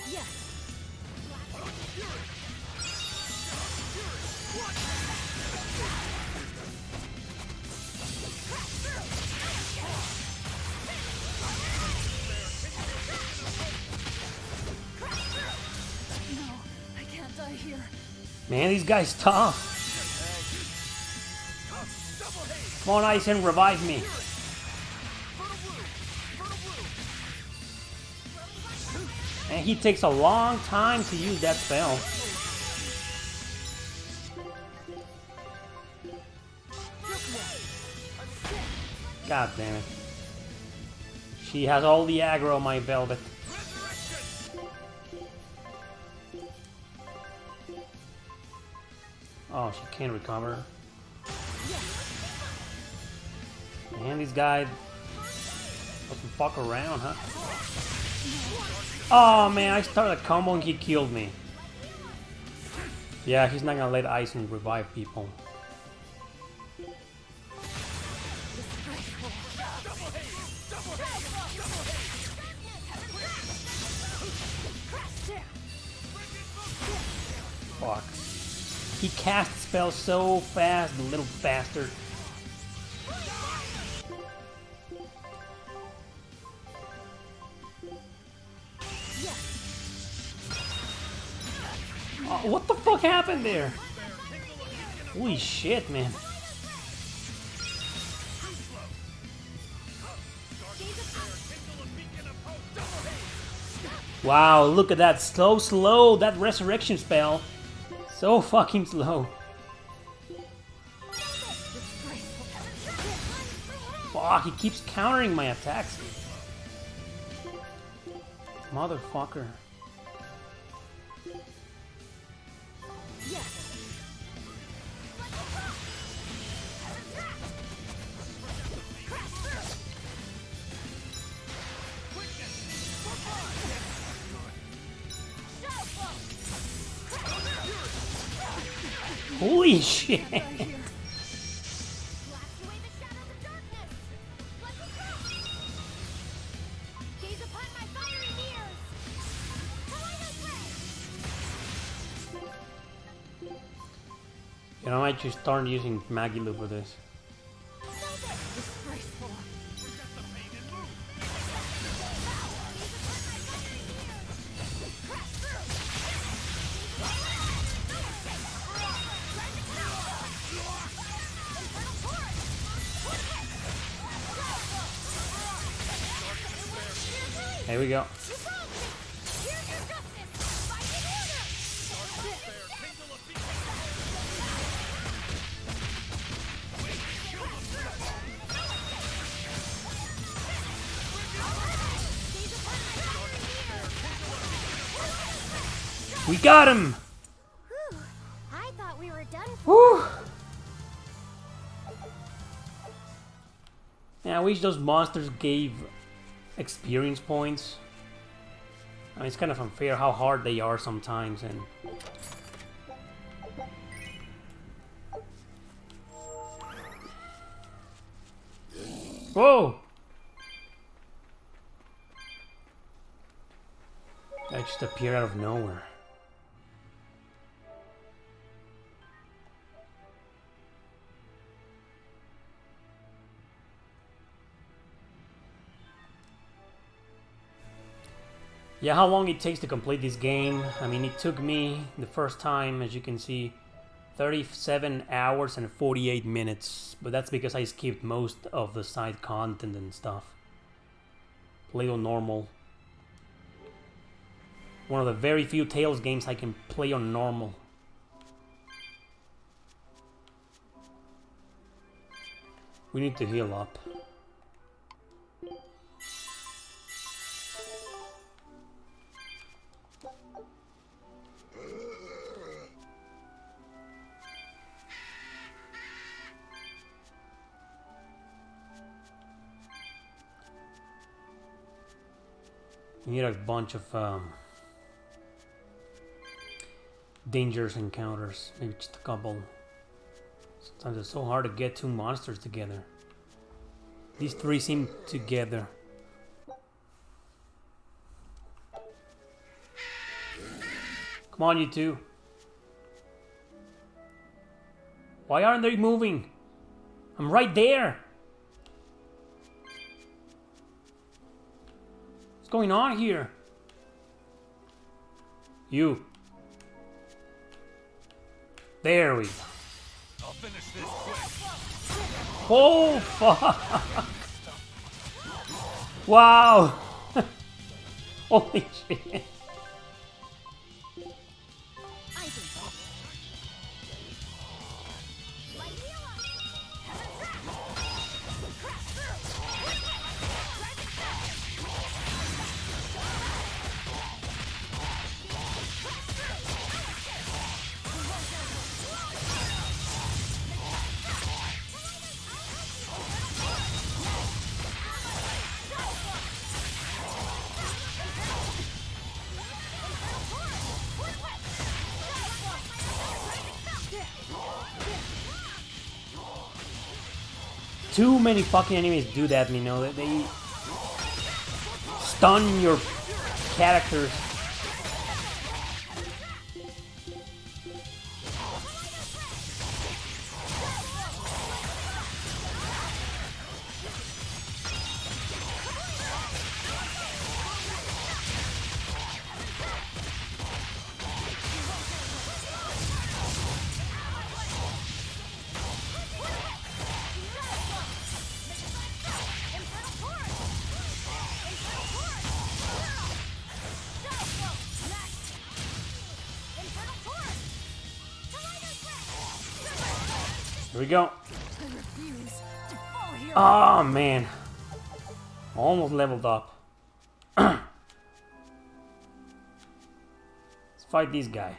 Yes. No, I can't die here. Man, these guys tough. Come on, Ison, revive me. And he takes a long time to use that spell. God damn it. She has all the aggro, my Velvet. Oh, she can't recover. Man, these guys doesn't fuck around, huh? Oh man, I started a combo and he killed me. Yeah, he's not gonna let Ison revive people. Fuck. He casts spells so fast, the little bastard. Oh, what the fuck happened there? Holy shit, man. Wow, look at that. So slow, that resurrection spell. So fucking slow. Fuck, he keeps countering my attacks. Motherfucker. Holy shit! You know, I might just start using Magilu for this. Here we go. We got him! Whew. I thought we were done for. Whew. Yeah, I wish those monsters gave experience points. I mean, it's kind of unfair how hard they are sometimes, and... Whoa! That just appeared out of nowhere. Yeah, how long it takes to complete this game? I mean, it took me the first time, as you can see, 37 hours and 48 minutes. But that's because I skipped most of the side content and stuff. Played on normal. One of the very few Tales games I can play on normal. We need to heal up. We need a bunch of dangerous encounters, maybe just a couple. Sometimes it's so hard to get two monsters together. These three seem together. Come on, you two. Why aren't they moving? I'm right there. What's going on here? You. There we go. I'll finish this quick. Oh, fuck. Wow. Holy shit. Too many fucking enemies do that, you know, that they stun your characters. Here we go. Oh man. Almost leveled up. Let's fight this guy.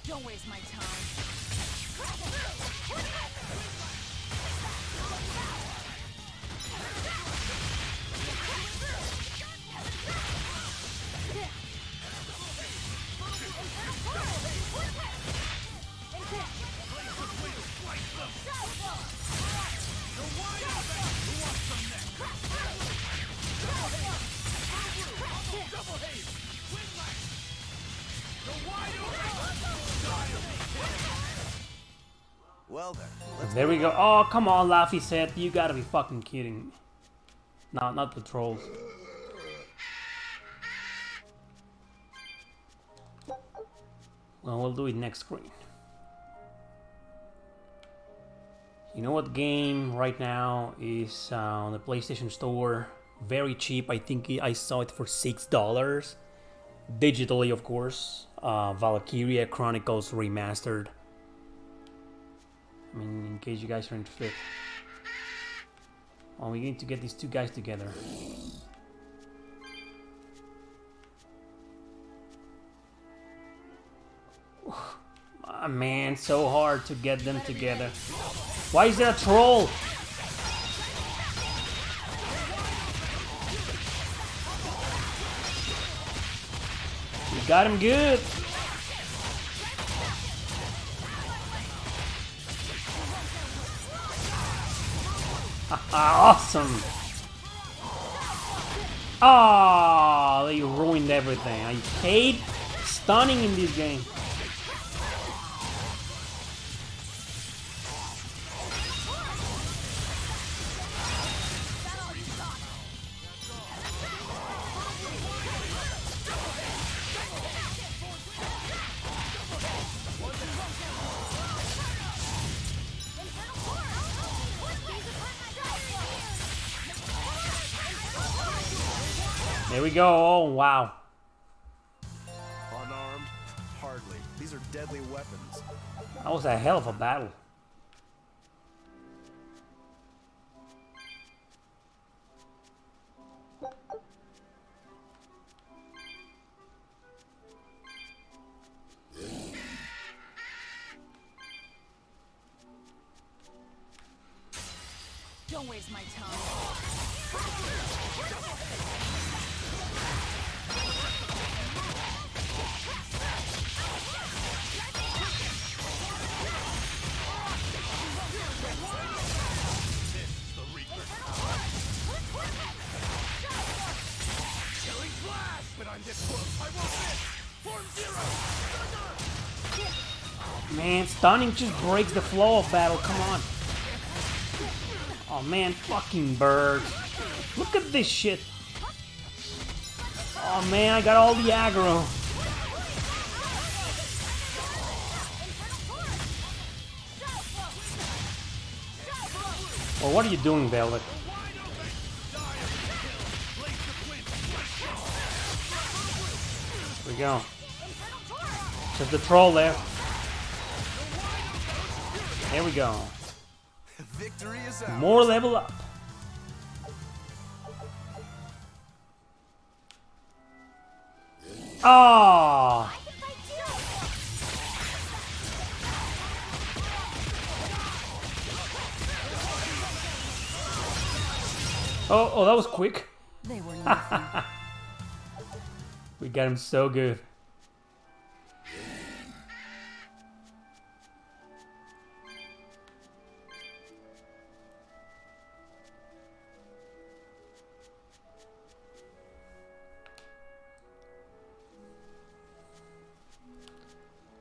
Don't waste my time. Well then. There we go. Oh, come on, Laffy said. You gotta be fucking kidding me. No, not the trolls. Well, we'll do it next screen. You know what game right now is on the PlayStation Store very cheap. I think I saw it for $6. Digitally, of course. Valkyria Chronicles Remastered. I mean, in case you guys are interested. Oh, we need to get these two guys together. Oh, man, so hard to get them together. Why is there a troll? You got him good. Awesome. Oh, they ruined everything. I hate stunning in this game. There we go. Oh, wow. Unarmed? Hardly. These are deadly weapons. That was a hell of a battle. Don't waste my time. Man, stunning just breaks the flow of battle. Come on. Oh man, fucking bird. Look at this shit. Oh man, I got all the aggro. Well, what are you doing, Velvet? There we go. Just the troll there. There we go. Victory is ours. More level up. Oh. Oh, that was quick. They were nothing. We got him so good.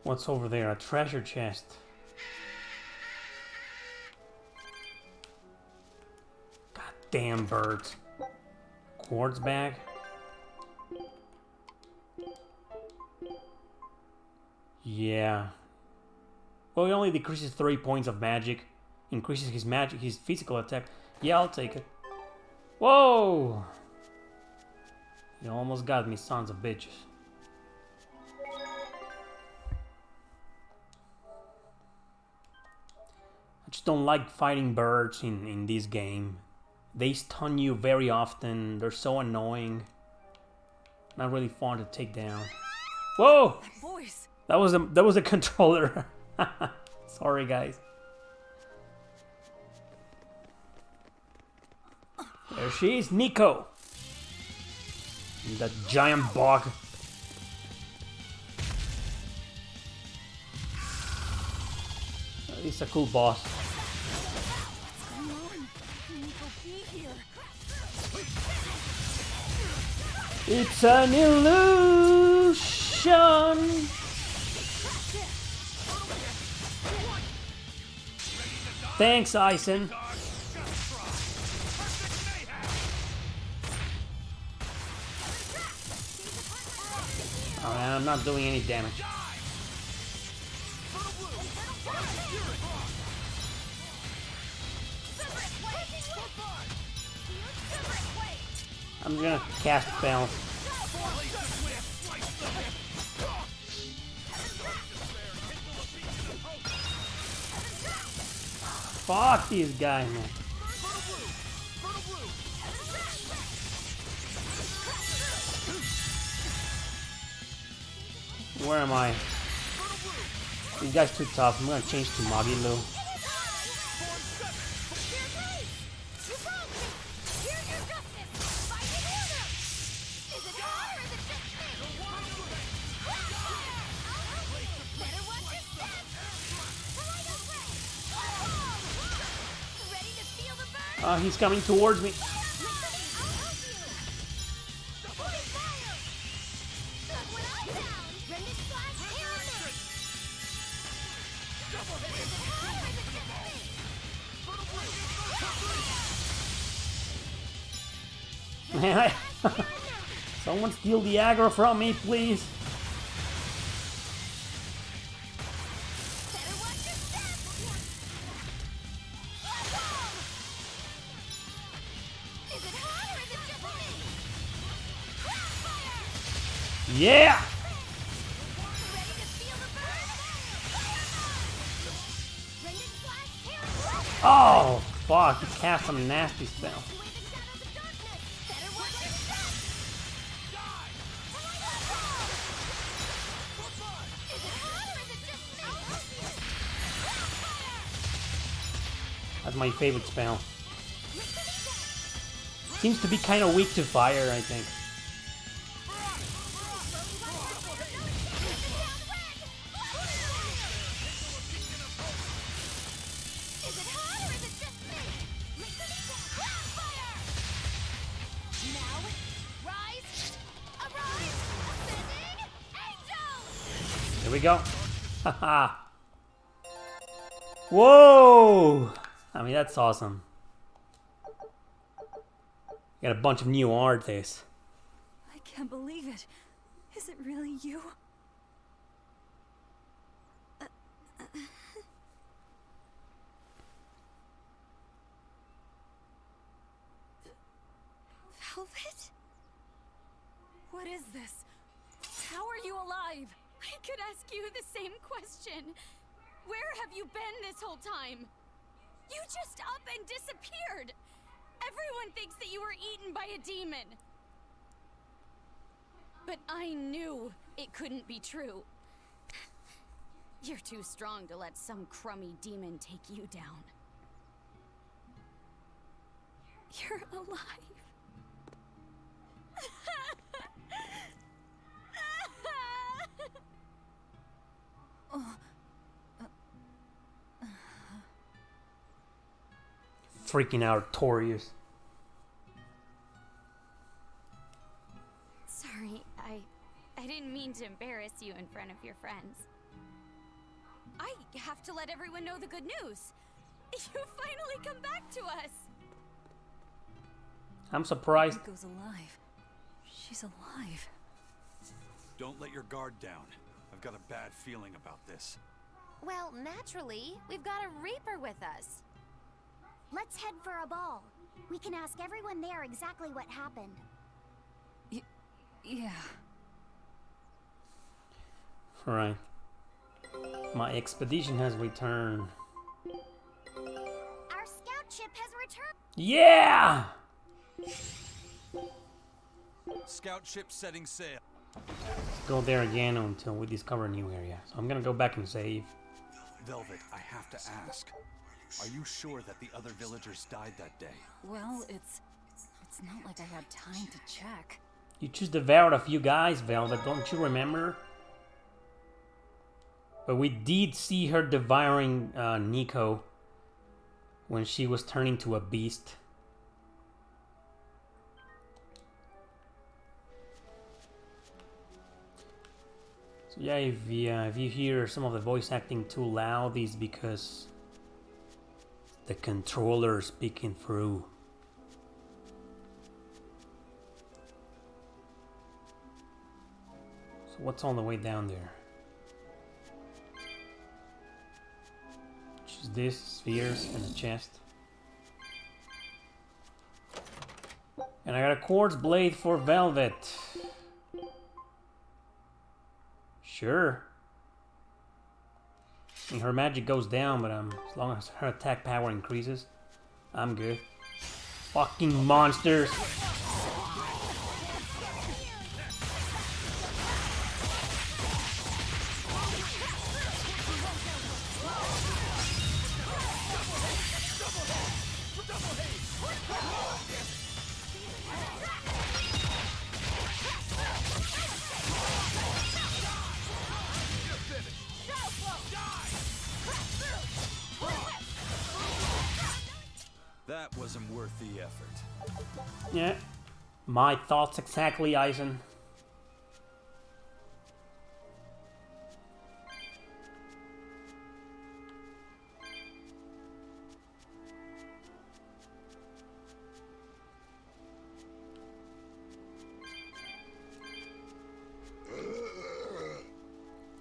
What's over there? A treasure chest. God damn birds. Quartz bag. Yeah. Well, it only decreases 3 points of magic. Increases his physical attack. Yeah, I'll take it. Whoa! You almost got me, sons of bitches. I just don't like fighting birds in this game. They stun you very often. They're so annoying. Not really fun to take down. Whoa! That voice. That was a controller. Sorry, guys. There she is, Nico. That giant bug. He's a cool boss. Come on. Nico, be here. It's an illusion. Thanks, Ison. Oh man, I'm not doing any damage. I'm gonna cast spells. Fuck these guys, man. Where am I? These guys too tough. I'm gonna change to Magilu. He's coming towards me. Someone steal the aggro from me, please. Yeah! Oh, fuck. He cast some nasty spell. That's my favorite spell. Seems to be kind of weak to fire, I think. Here we go. Haha. Whoa! I mean, that's awesome. Got a bunch of new artists. I can't believe it. Is it really you? Velvet? What is this? How are you alive? I could ask you the same question. Where have you been this whole time? You just up and disappeared. Everyone thinks that you were eaten by a demon. But I knew it couldn't be true. You're too strong to let some crummy demon take you down. You're alive. Freaking out, Artorias. Sorry, I didn't mean to embarrass you in front of your friends. I have to let everyone know the good news. You finally come back to us. I'm surprised. Nico's alive. She's alive. Don't let your guard down. I've got a bad feeling about this. Well, naturally, we've got a Reaper with us. Let's head for a ball. We can ask everyone there exactly what happened. Yeah. Alright. My expedition has returned. Our scout ship has returned. Yeah! Scout ship setting sail. Go there again until we discover a new area. So I'm gonna go back and save. Velvet, I have to ask. Are you sure that the other villagers died that day? Well, it's not like I had time to check. You just devoured a few guys, Velvet, don't you remember? But we did see her devouring Nico when she was turning to a beast. So yeah, if you hear some of the voice acting too loud, it's because the controller is speaking through. So what's on the way down there? Just this, spheres, and a chest. And I got a quartz blade for Velvet. Sure. I mean, her magic goes down, but as long as her attack power increases, I'm good. Fucking monsters! That wasn't worth the effort. Yeah. My thoughts exactly, Eisen.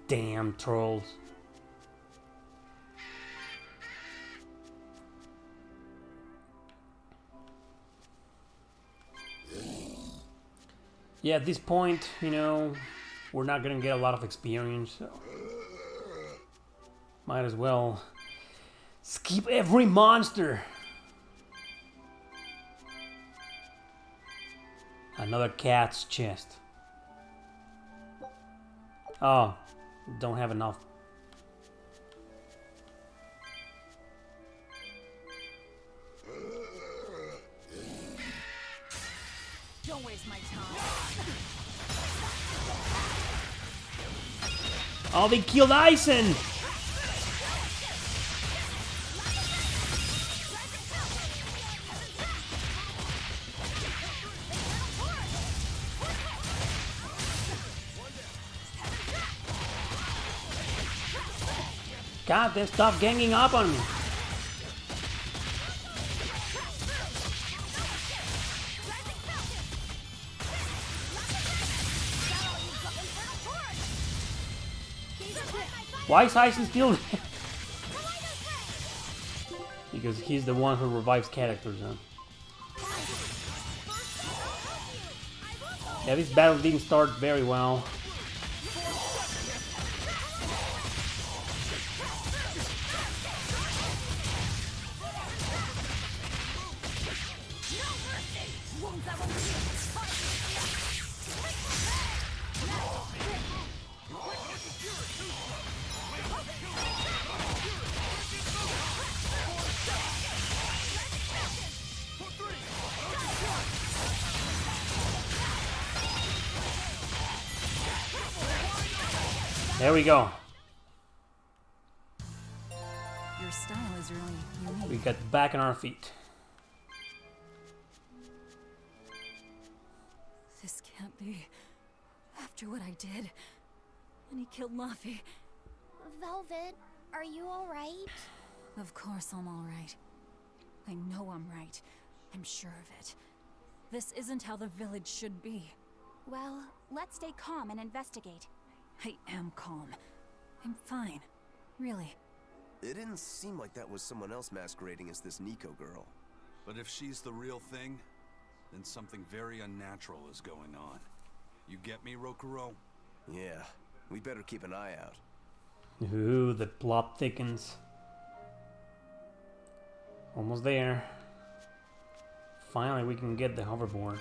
Damn trolls. Yeah, at this point, you know, we're not gonna get a lot of experience, so might as well skip every monster. Another cat's chest. Oh, don't have enough. Don't waste my time. Oh, they killed Eisen! God, they stopped ganging up on me. Why is Eisen still there? Because he's the one who revives characters, huh? Yeah, this battle didn't start very well. There we go. Your style is really unique. We got back on our feet. This can't be. After what I did. And he killed Laffy. Velvet, are you alright? Of course I'm alright. I know I'm right. I'm sure of it. This isn't how the village should be. Well, let's stay calm and investigate. I am calm. I'm fine. Really. It didn't seem like that was someone else masquerading as this Nico girl. But if she's the real thing, then something very unnatural is going on. You get me, Rokuro? Yeah, we better keep an eye out. Ooh, the plot thickens. Almost there. Finally, we can get the hoverboard.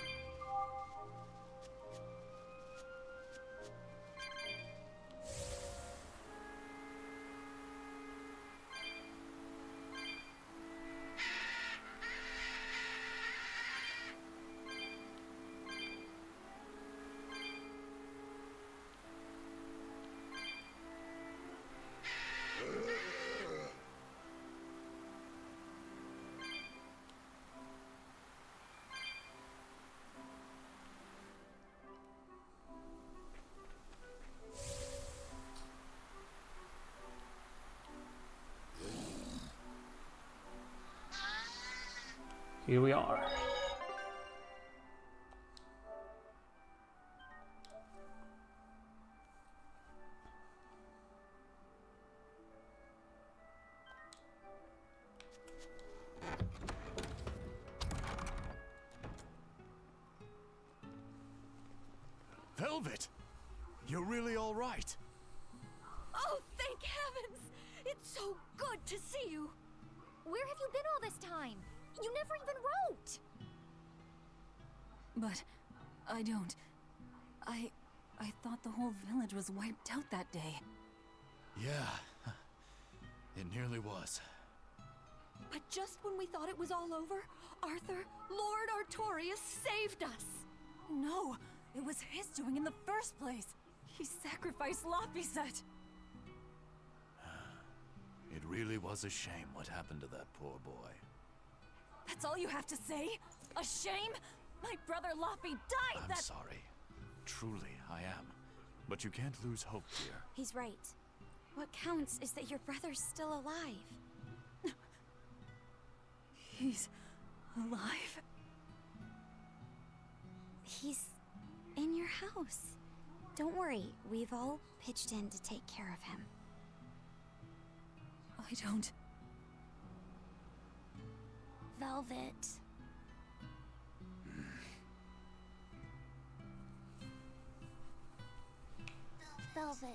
Here we are. Velvet! You're really all right. Oh, thank heavens! It's so good to see you! Where have you been all this time? You never even wrote! But I don't. I thought the whole village was wiped out that day. Yeah, it nearly was. But just when we thought it was all over, Arthur, Lord Artorias saved us! No, it was his doing in the first place. He sacrificed Laphicet. It really was a shame what happened to that poor boy. That's all you have to say? A shame? My brother Laffy died I'm sorry. Truly, I am. But you can't lose hope, dear. He's right. What counts is that your brother's still alive. He's alive? He's in your house. Don't worry, we've all pitched in to take care of him. I don't... Velvet. Velvet,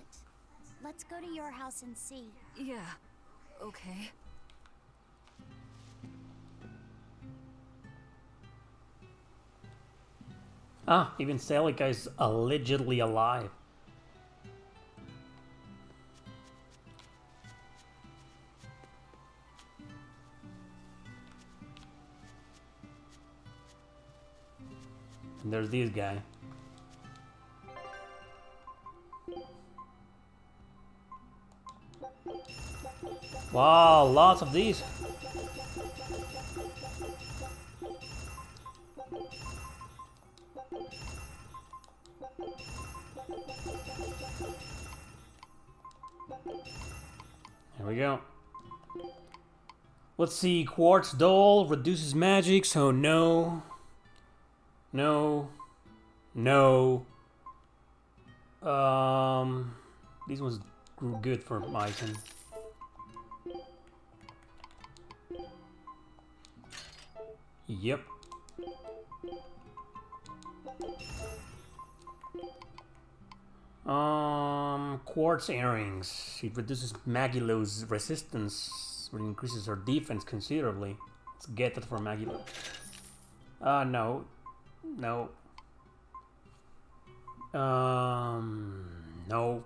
let's go to your house and see. Yeah, okay. Ah, even Celica is allegedly alive. And there's this guy. Wow, lots of these. There we go. Let's see, Quartz Doll reduces magic, so no. No. No. These ones grew good for Myton. Yep. Quartz earrings. It reduces Magilo's resistance, but increases her defense considerably. Let's get that for Magilo. No. No. No.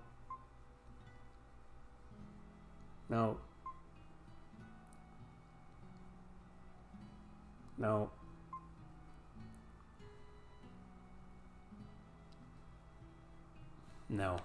No. No. No.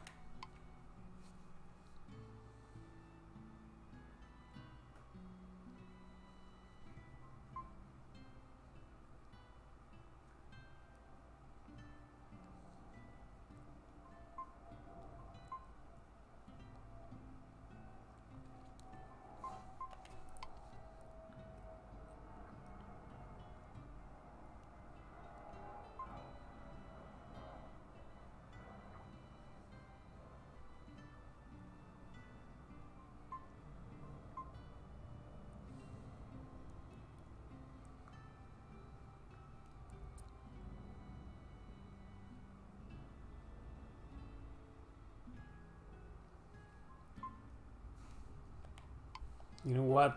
You know what?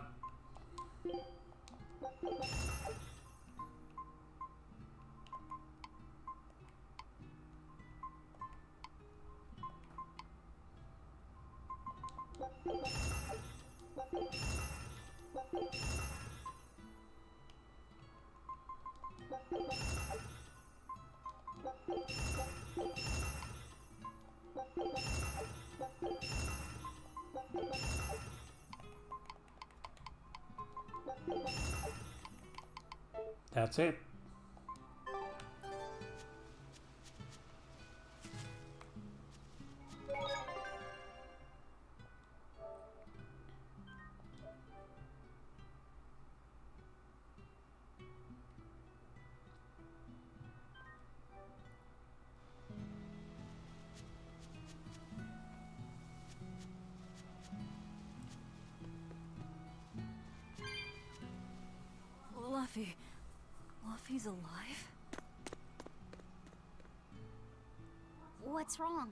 That's it. Luffy's alive? What's wrong?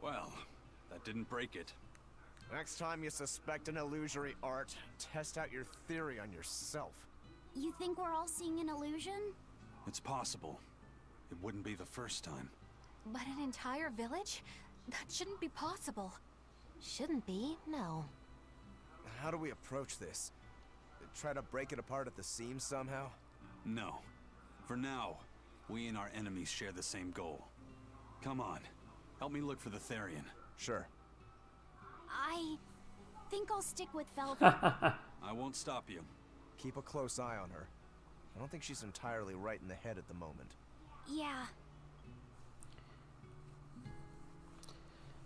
Well, that didn't break it. Next time you suspect an illusory art, test out your theory on yourself. You think we're all seeing an illusion? It's possible. It wouldn't be the first time. But an entire village? That shouldn't be possible. Shouldn't be, no. How do we approach this? Try to break it apart at the seams somehow? No. For now, we and our enemies share the same goal. Come on. Help me look for the Therian. Sure. I think I'll stick with Velvet. I won't stop you. Keep a close eye on her. I don't think she's entirely right in the head at the moment. Yeah.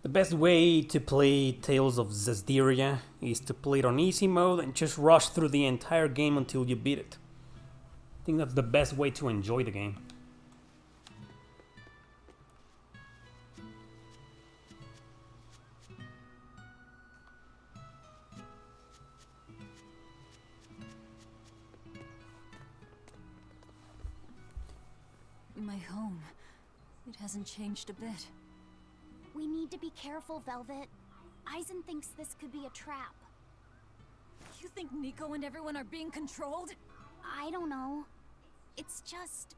The best way to play Tales of Berseria is to play it on easy mode and just rush through the entire game until you beat it. I think that's the best way to enjoy the game. My home. It hasn't changed a bit. We need to be careful, Velvet. Eisen thinks this could be a trap. You think Nico and everyone are being controlled? I don't know. It's just...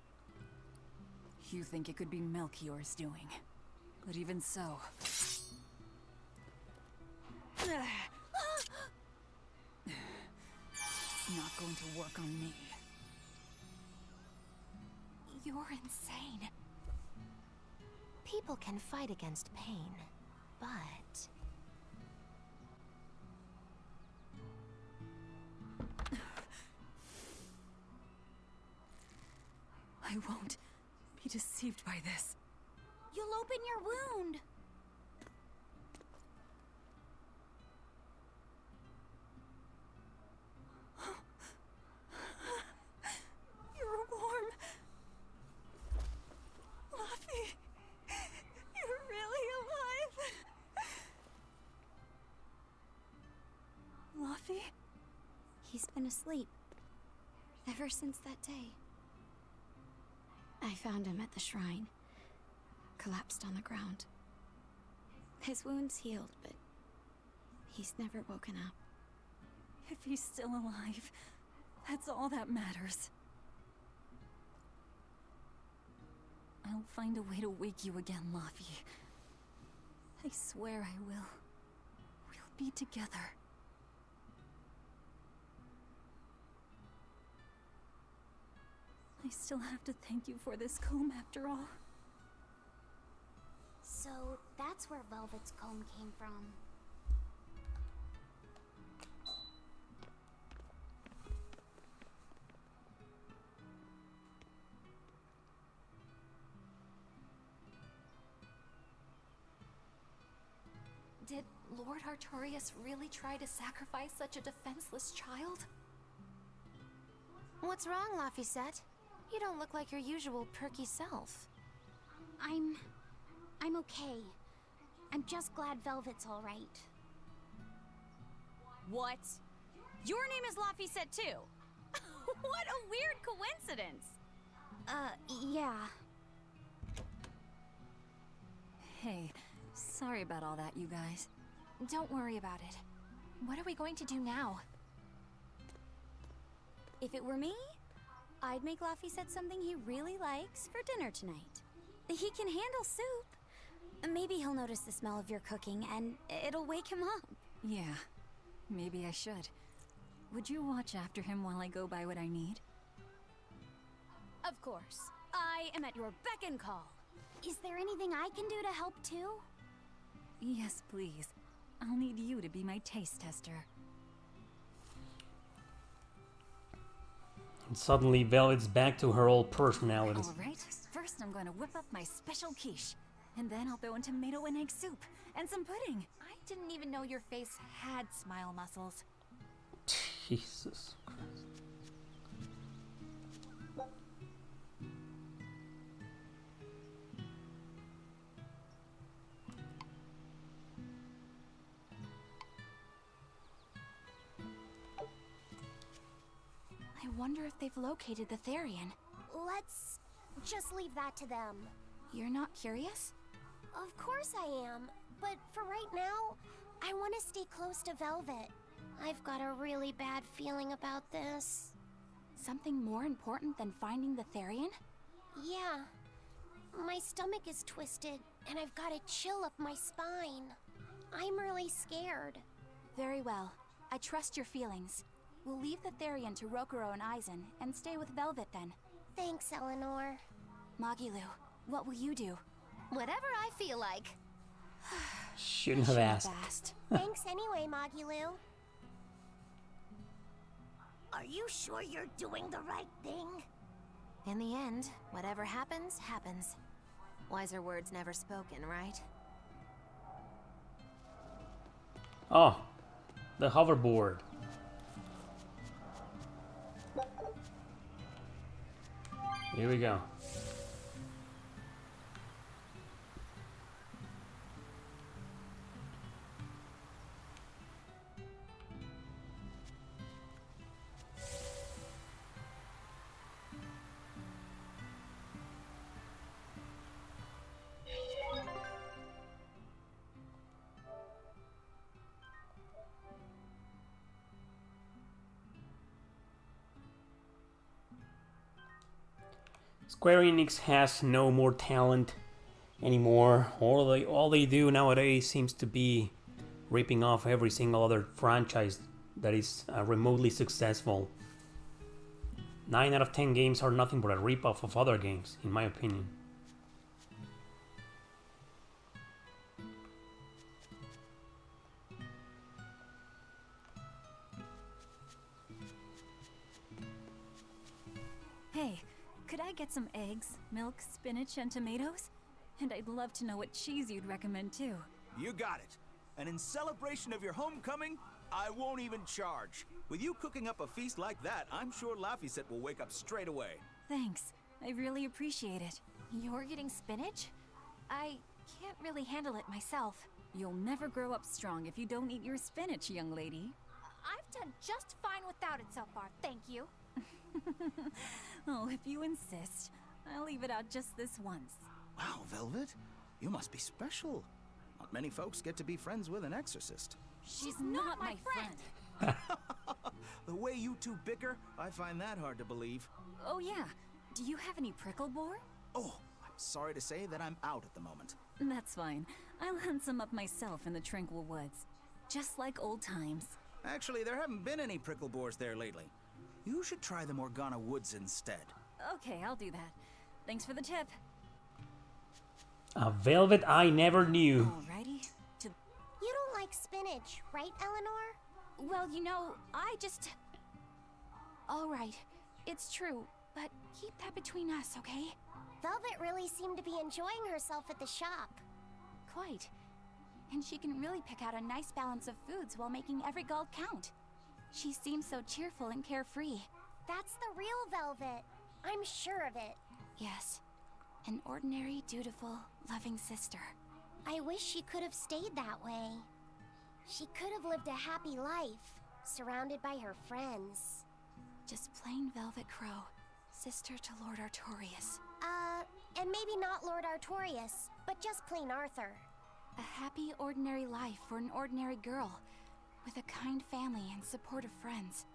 You think it could be Melchior's doing. But even so... It's not going to work on me. You're insane. People can fight against pain, but... I won't be deceived by this. You'll open your wound. You're warm. Luffy, you're really alive. Luffy? He's been asleep. Ever since that day. I found him at the shrine. Collapsed on the ground. His wounds healed, but he's never woken up. If he's still alive, that's all that matters. I'll find a way to wake you again, Luffy. I swear I will. We'll be together. I still have to thank you for this comb after all. So that's where Velvet's comb came from. Did Lord Artorias really try to sacrifice such a defenseless child? What's wrong, Laphicet? You don't look like your usual perky self. I'm okay. I'm just glad Velvet's all right. What? Your name is Laphicet too? What a weird coincidence! Yeah. Hey, sorry about all that, you guys. Don't worry about it. What are we going to do now? If it were me, I'd make Laphicet something he really likes for dinner tonight. He can handle soup. Maybe he'll notice the smell of your cooking and it'll wake him up. Yeah, maybe I should. Would you watch after him while I go buy what I need? Of course. I am at your beck and call. Is there anything I can do to help too? Yes, please. I'll need you to be my taste tester. And suddenly Velvet's back to her old personality. Alright, first I'm going to whip up my special quiche. And then I'll throw in tomato and egg soup. And some pudding. I didn't even know your face had smile muscles. Jesus Christ. I wonder if they've located the Therian. Let's just leave that to them. You're not curious? Of course I am, but for right now, I want to stay close to Velvet. I've got a really bad feeling about this. Something more important than finding the Therian? Yeah. My stomach is twisted, and I've got a chill up my spine. I'm really scared. Very well. I trust your feelings. We'll leave the Therian to Rokuro and Aizen, and stay with Velvet then. Thanks, Eleanor. Magilu, what will you do? Whatever I feel like. Shouldn't have asked. Thanks anyway, Magilu. Are you sure you're doing the right thing? In the end, whatever happens, happens. Wiser words never spoken, right? Oh, the hoverboard. Here we go. Square Enix has no more talent anymore. All they do nowadays seems to be ripping off every single other franchise that is remotely successful. 9 out of 10 games are nothing but a rip-off of other games, in my opinion. Hey, could I get some eggs, milk, spinach, and tomatoes? And I'd love to know what cheese you'd recommend too. You got it. And in celebration of your homecoming, I won't even charge. With you cooking up a feast like that, I'm sure Laphicet will wake up straight away. Thanks. I really appreciate it. You're getting spinach? I can't really handle it myself. You'll never grow up strong if you don't eat your spinach, young lady. I've done just fine without it so far, thank you. Oh, if you insist. I'll leave it out just this once. Wow, Velvet. You must be special. Not many folks get to be friends with an exorcist. She's not my friend. The way you two bicker, I find that hard to believe. Oh yeah. Do you have any prickle boar? Oh, I'm sorry to say that I'm out at the moment. That's fine. I'll hunt some up myself in the tranquil woods. Just like old times. Actually, there haven't been any prickle boars there lately. You should try the Morgana Woods instead. Okay, I'll do that. Thanks for the tip. A velvet I never knew. Alrighty. You don't like spinach, right, Eleanor? Well, you know, I just... All right, it's true, but keep that between us, okay? Velvet really seemed to be enjoying herself at the shop. Quite. And she can really pick out a nice balance of foods while making every gulp count. She seems so cheerful and carefree. That's the real Velvet. I'm sure of it. Yes. An ordinary, dutiful, loving sister. I wish she could have stayed that way. She could have lived a happy life, surrounded by her friends. Just plain Velvet Crow, sister to Lord Artorias. And maybe not Lord Artorias, but just plain Arthur. A happy, ordinary life for an ordinary girl, with a kind family and supportive friends.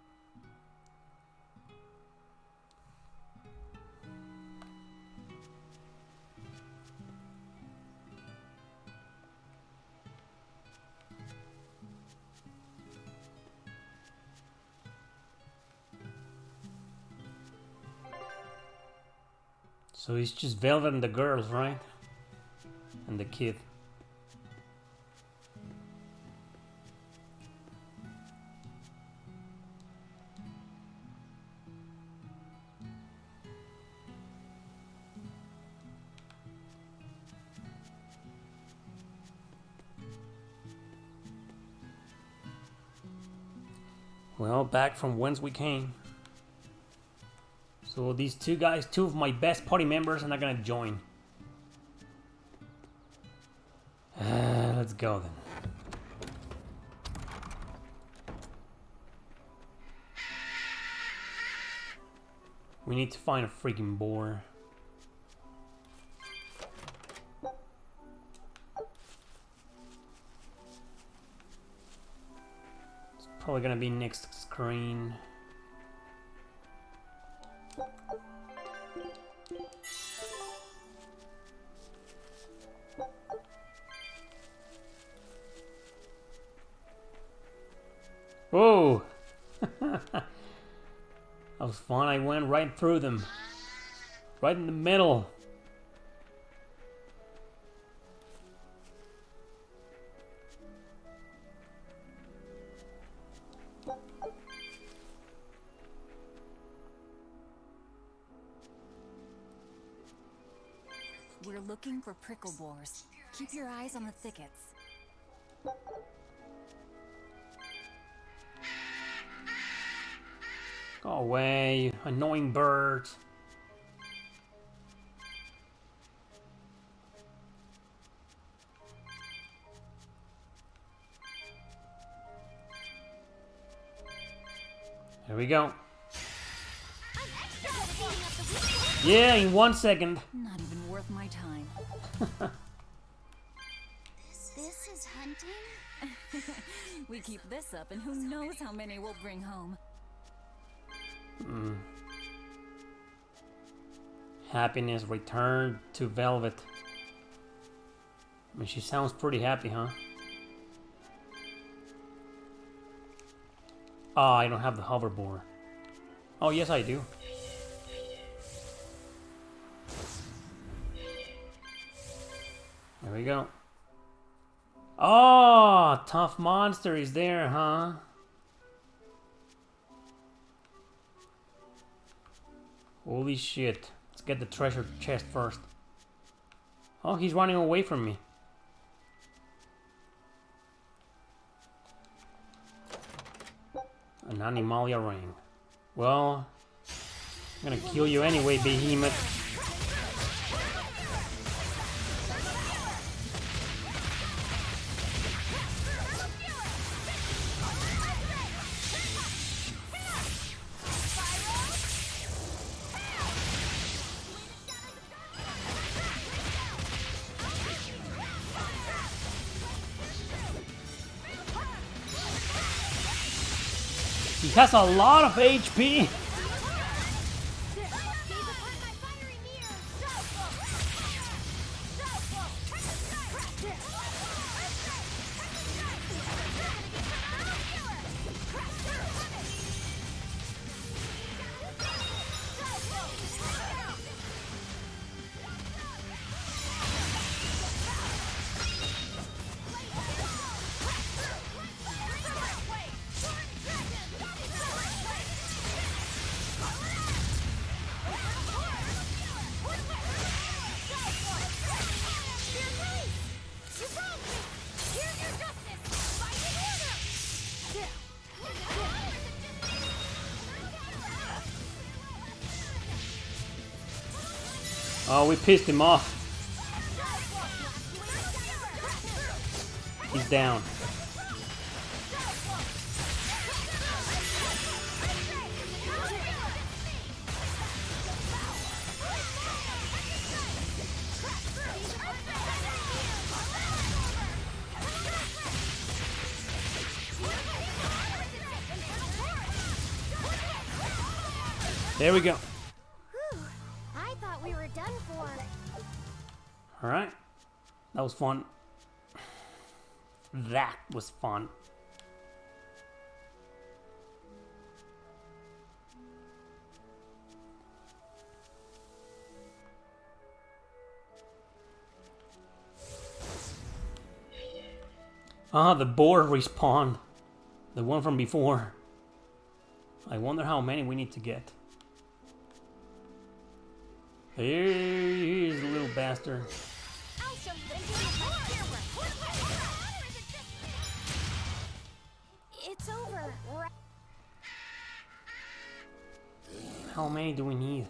So it's just Velvet and the girls, right? And the kid. Well, back from whence we came. So these two guys, two of my best party members, are not gonna join. Let's go then. We need to find a freaking boar. Probably gonna be next screen. Whoa! That was fun. I went right through them. Right in the middle. We're looking for prickle boars. Keep your eyes on the thickets. Go away, you annoying bird. There we go. Yeah, in 1 second. Not even worth my time. This is hunting? We keep this up and who knows how many we'll bring home. Happiness returned to Velvet. I mean, she sounds pretty happy, huh? Oh, I don't have the hoverboard. Oh, yes, I do. There we go. Oh, tough monster is there, huh? Holy shit. Let's get the treasure chest first. Oh, he's running away from me. An Animalia ring. Well, I'm gonna kill you anyway, behemoth. He has a lot of HP. Oh, we pissed him off. He's down. There we go. I thought we were done for. Alright. That was fun. That was fun. Ah, the boar respawned. The one from before. I wonder how many we need to get. Here's the little bastard. It's over. How many do we need?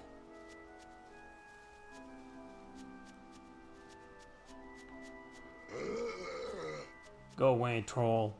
Go away, troll.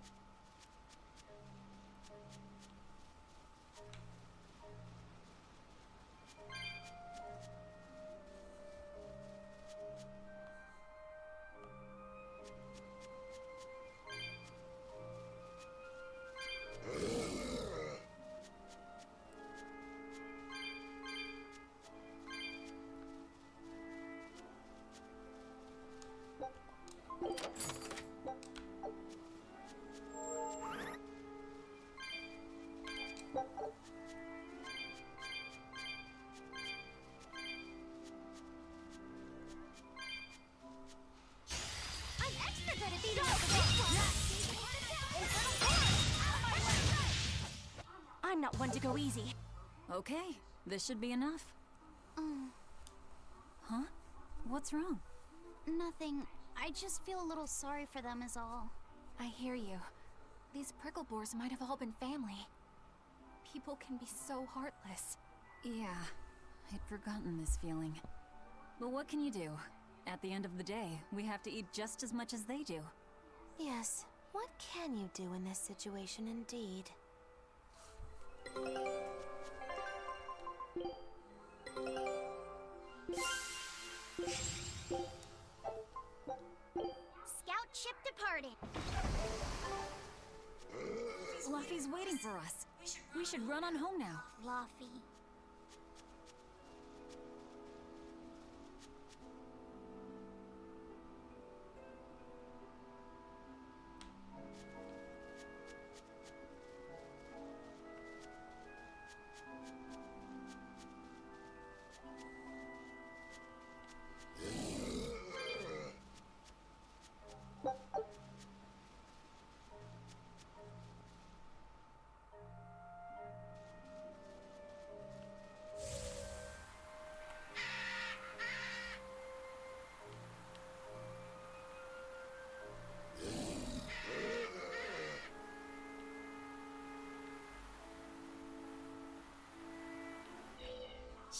good at beating up the I'm not one to go easy. Okay, this should be enough. Huh? What's wrong? Nothing. I just feel a little sorry for them is all. I hear you. These prickle boars might have all been family. People can be so heartless. Yeah, I'd forgotten this feeling. But what can you do? At the end of the day, we have to eat just as much as they do. Yes, what can you do in this situation indeed? Scout ship departed. Luffy's waiting for us. We should run on home now. Luffy.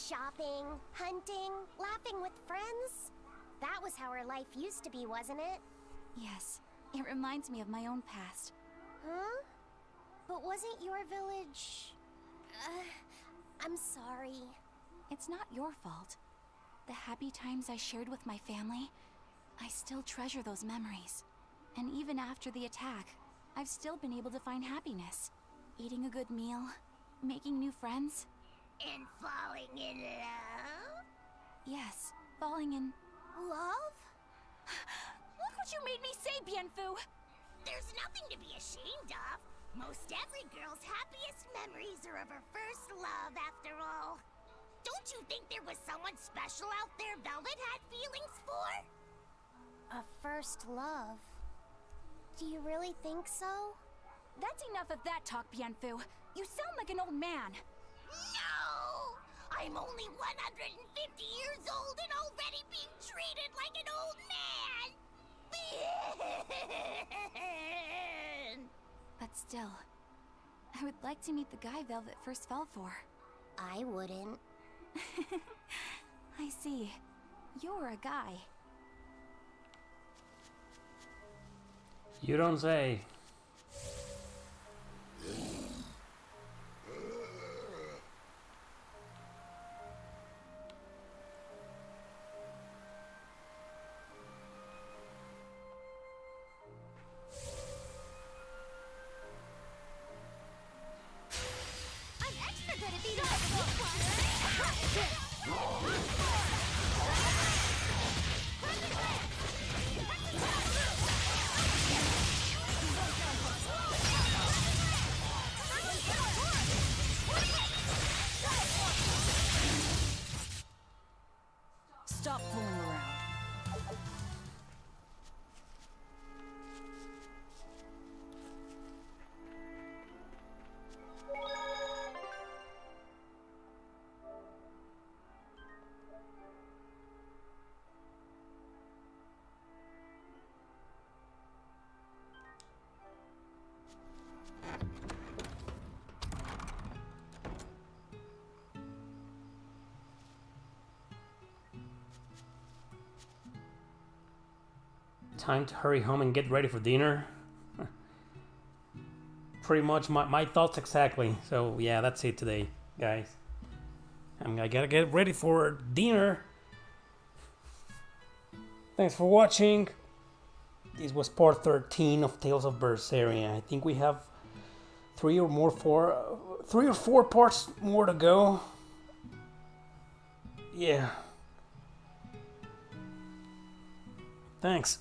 Shopping, hunting, laughing with friends. That was how our life used to be, wasn't it? Yes, it reminds me of my own past. Huh? But wasn't your village... I'm sorry. It's not your fault. The happy times I shared with my family, I still treasure those memories. And even after the attack, I've still been able to find happiness. Eating a good meal, making new friends. And falling in love? Yes, falling in... Love? Look what you made me say, Bienfu! There's nothing to be ashamed of. Most every girl's happiest memories are of her first love, after all. Don't you think there was someone special out there Velvet had feelings for? A first love? Do you really think so? That's enough of that talk, Bienfu. You sound like an old man. No! I'm only 150 years old and already being treated like an old man! But still, I would like to meet the guy Velvet first fell for. I wouldn't. I see. You're a guy. You don't say. I'm extra good at beating Stop fooling around. Time to hurry home and get ready for dinner. Pretty much my thoughts exactly. So yeah, that's it today, guys. I gotta get ready for dinner. Thanks for watching. This was part 13 of Tales of Berseria. I think we have 3 or 4 parts more to go. Yeah. Thanks.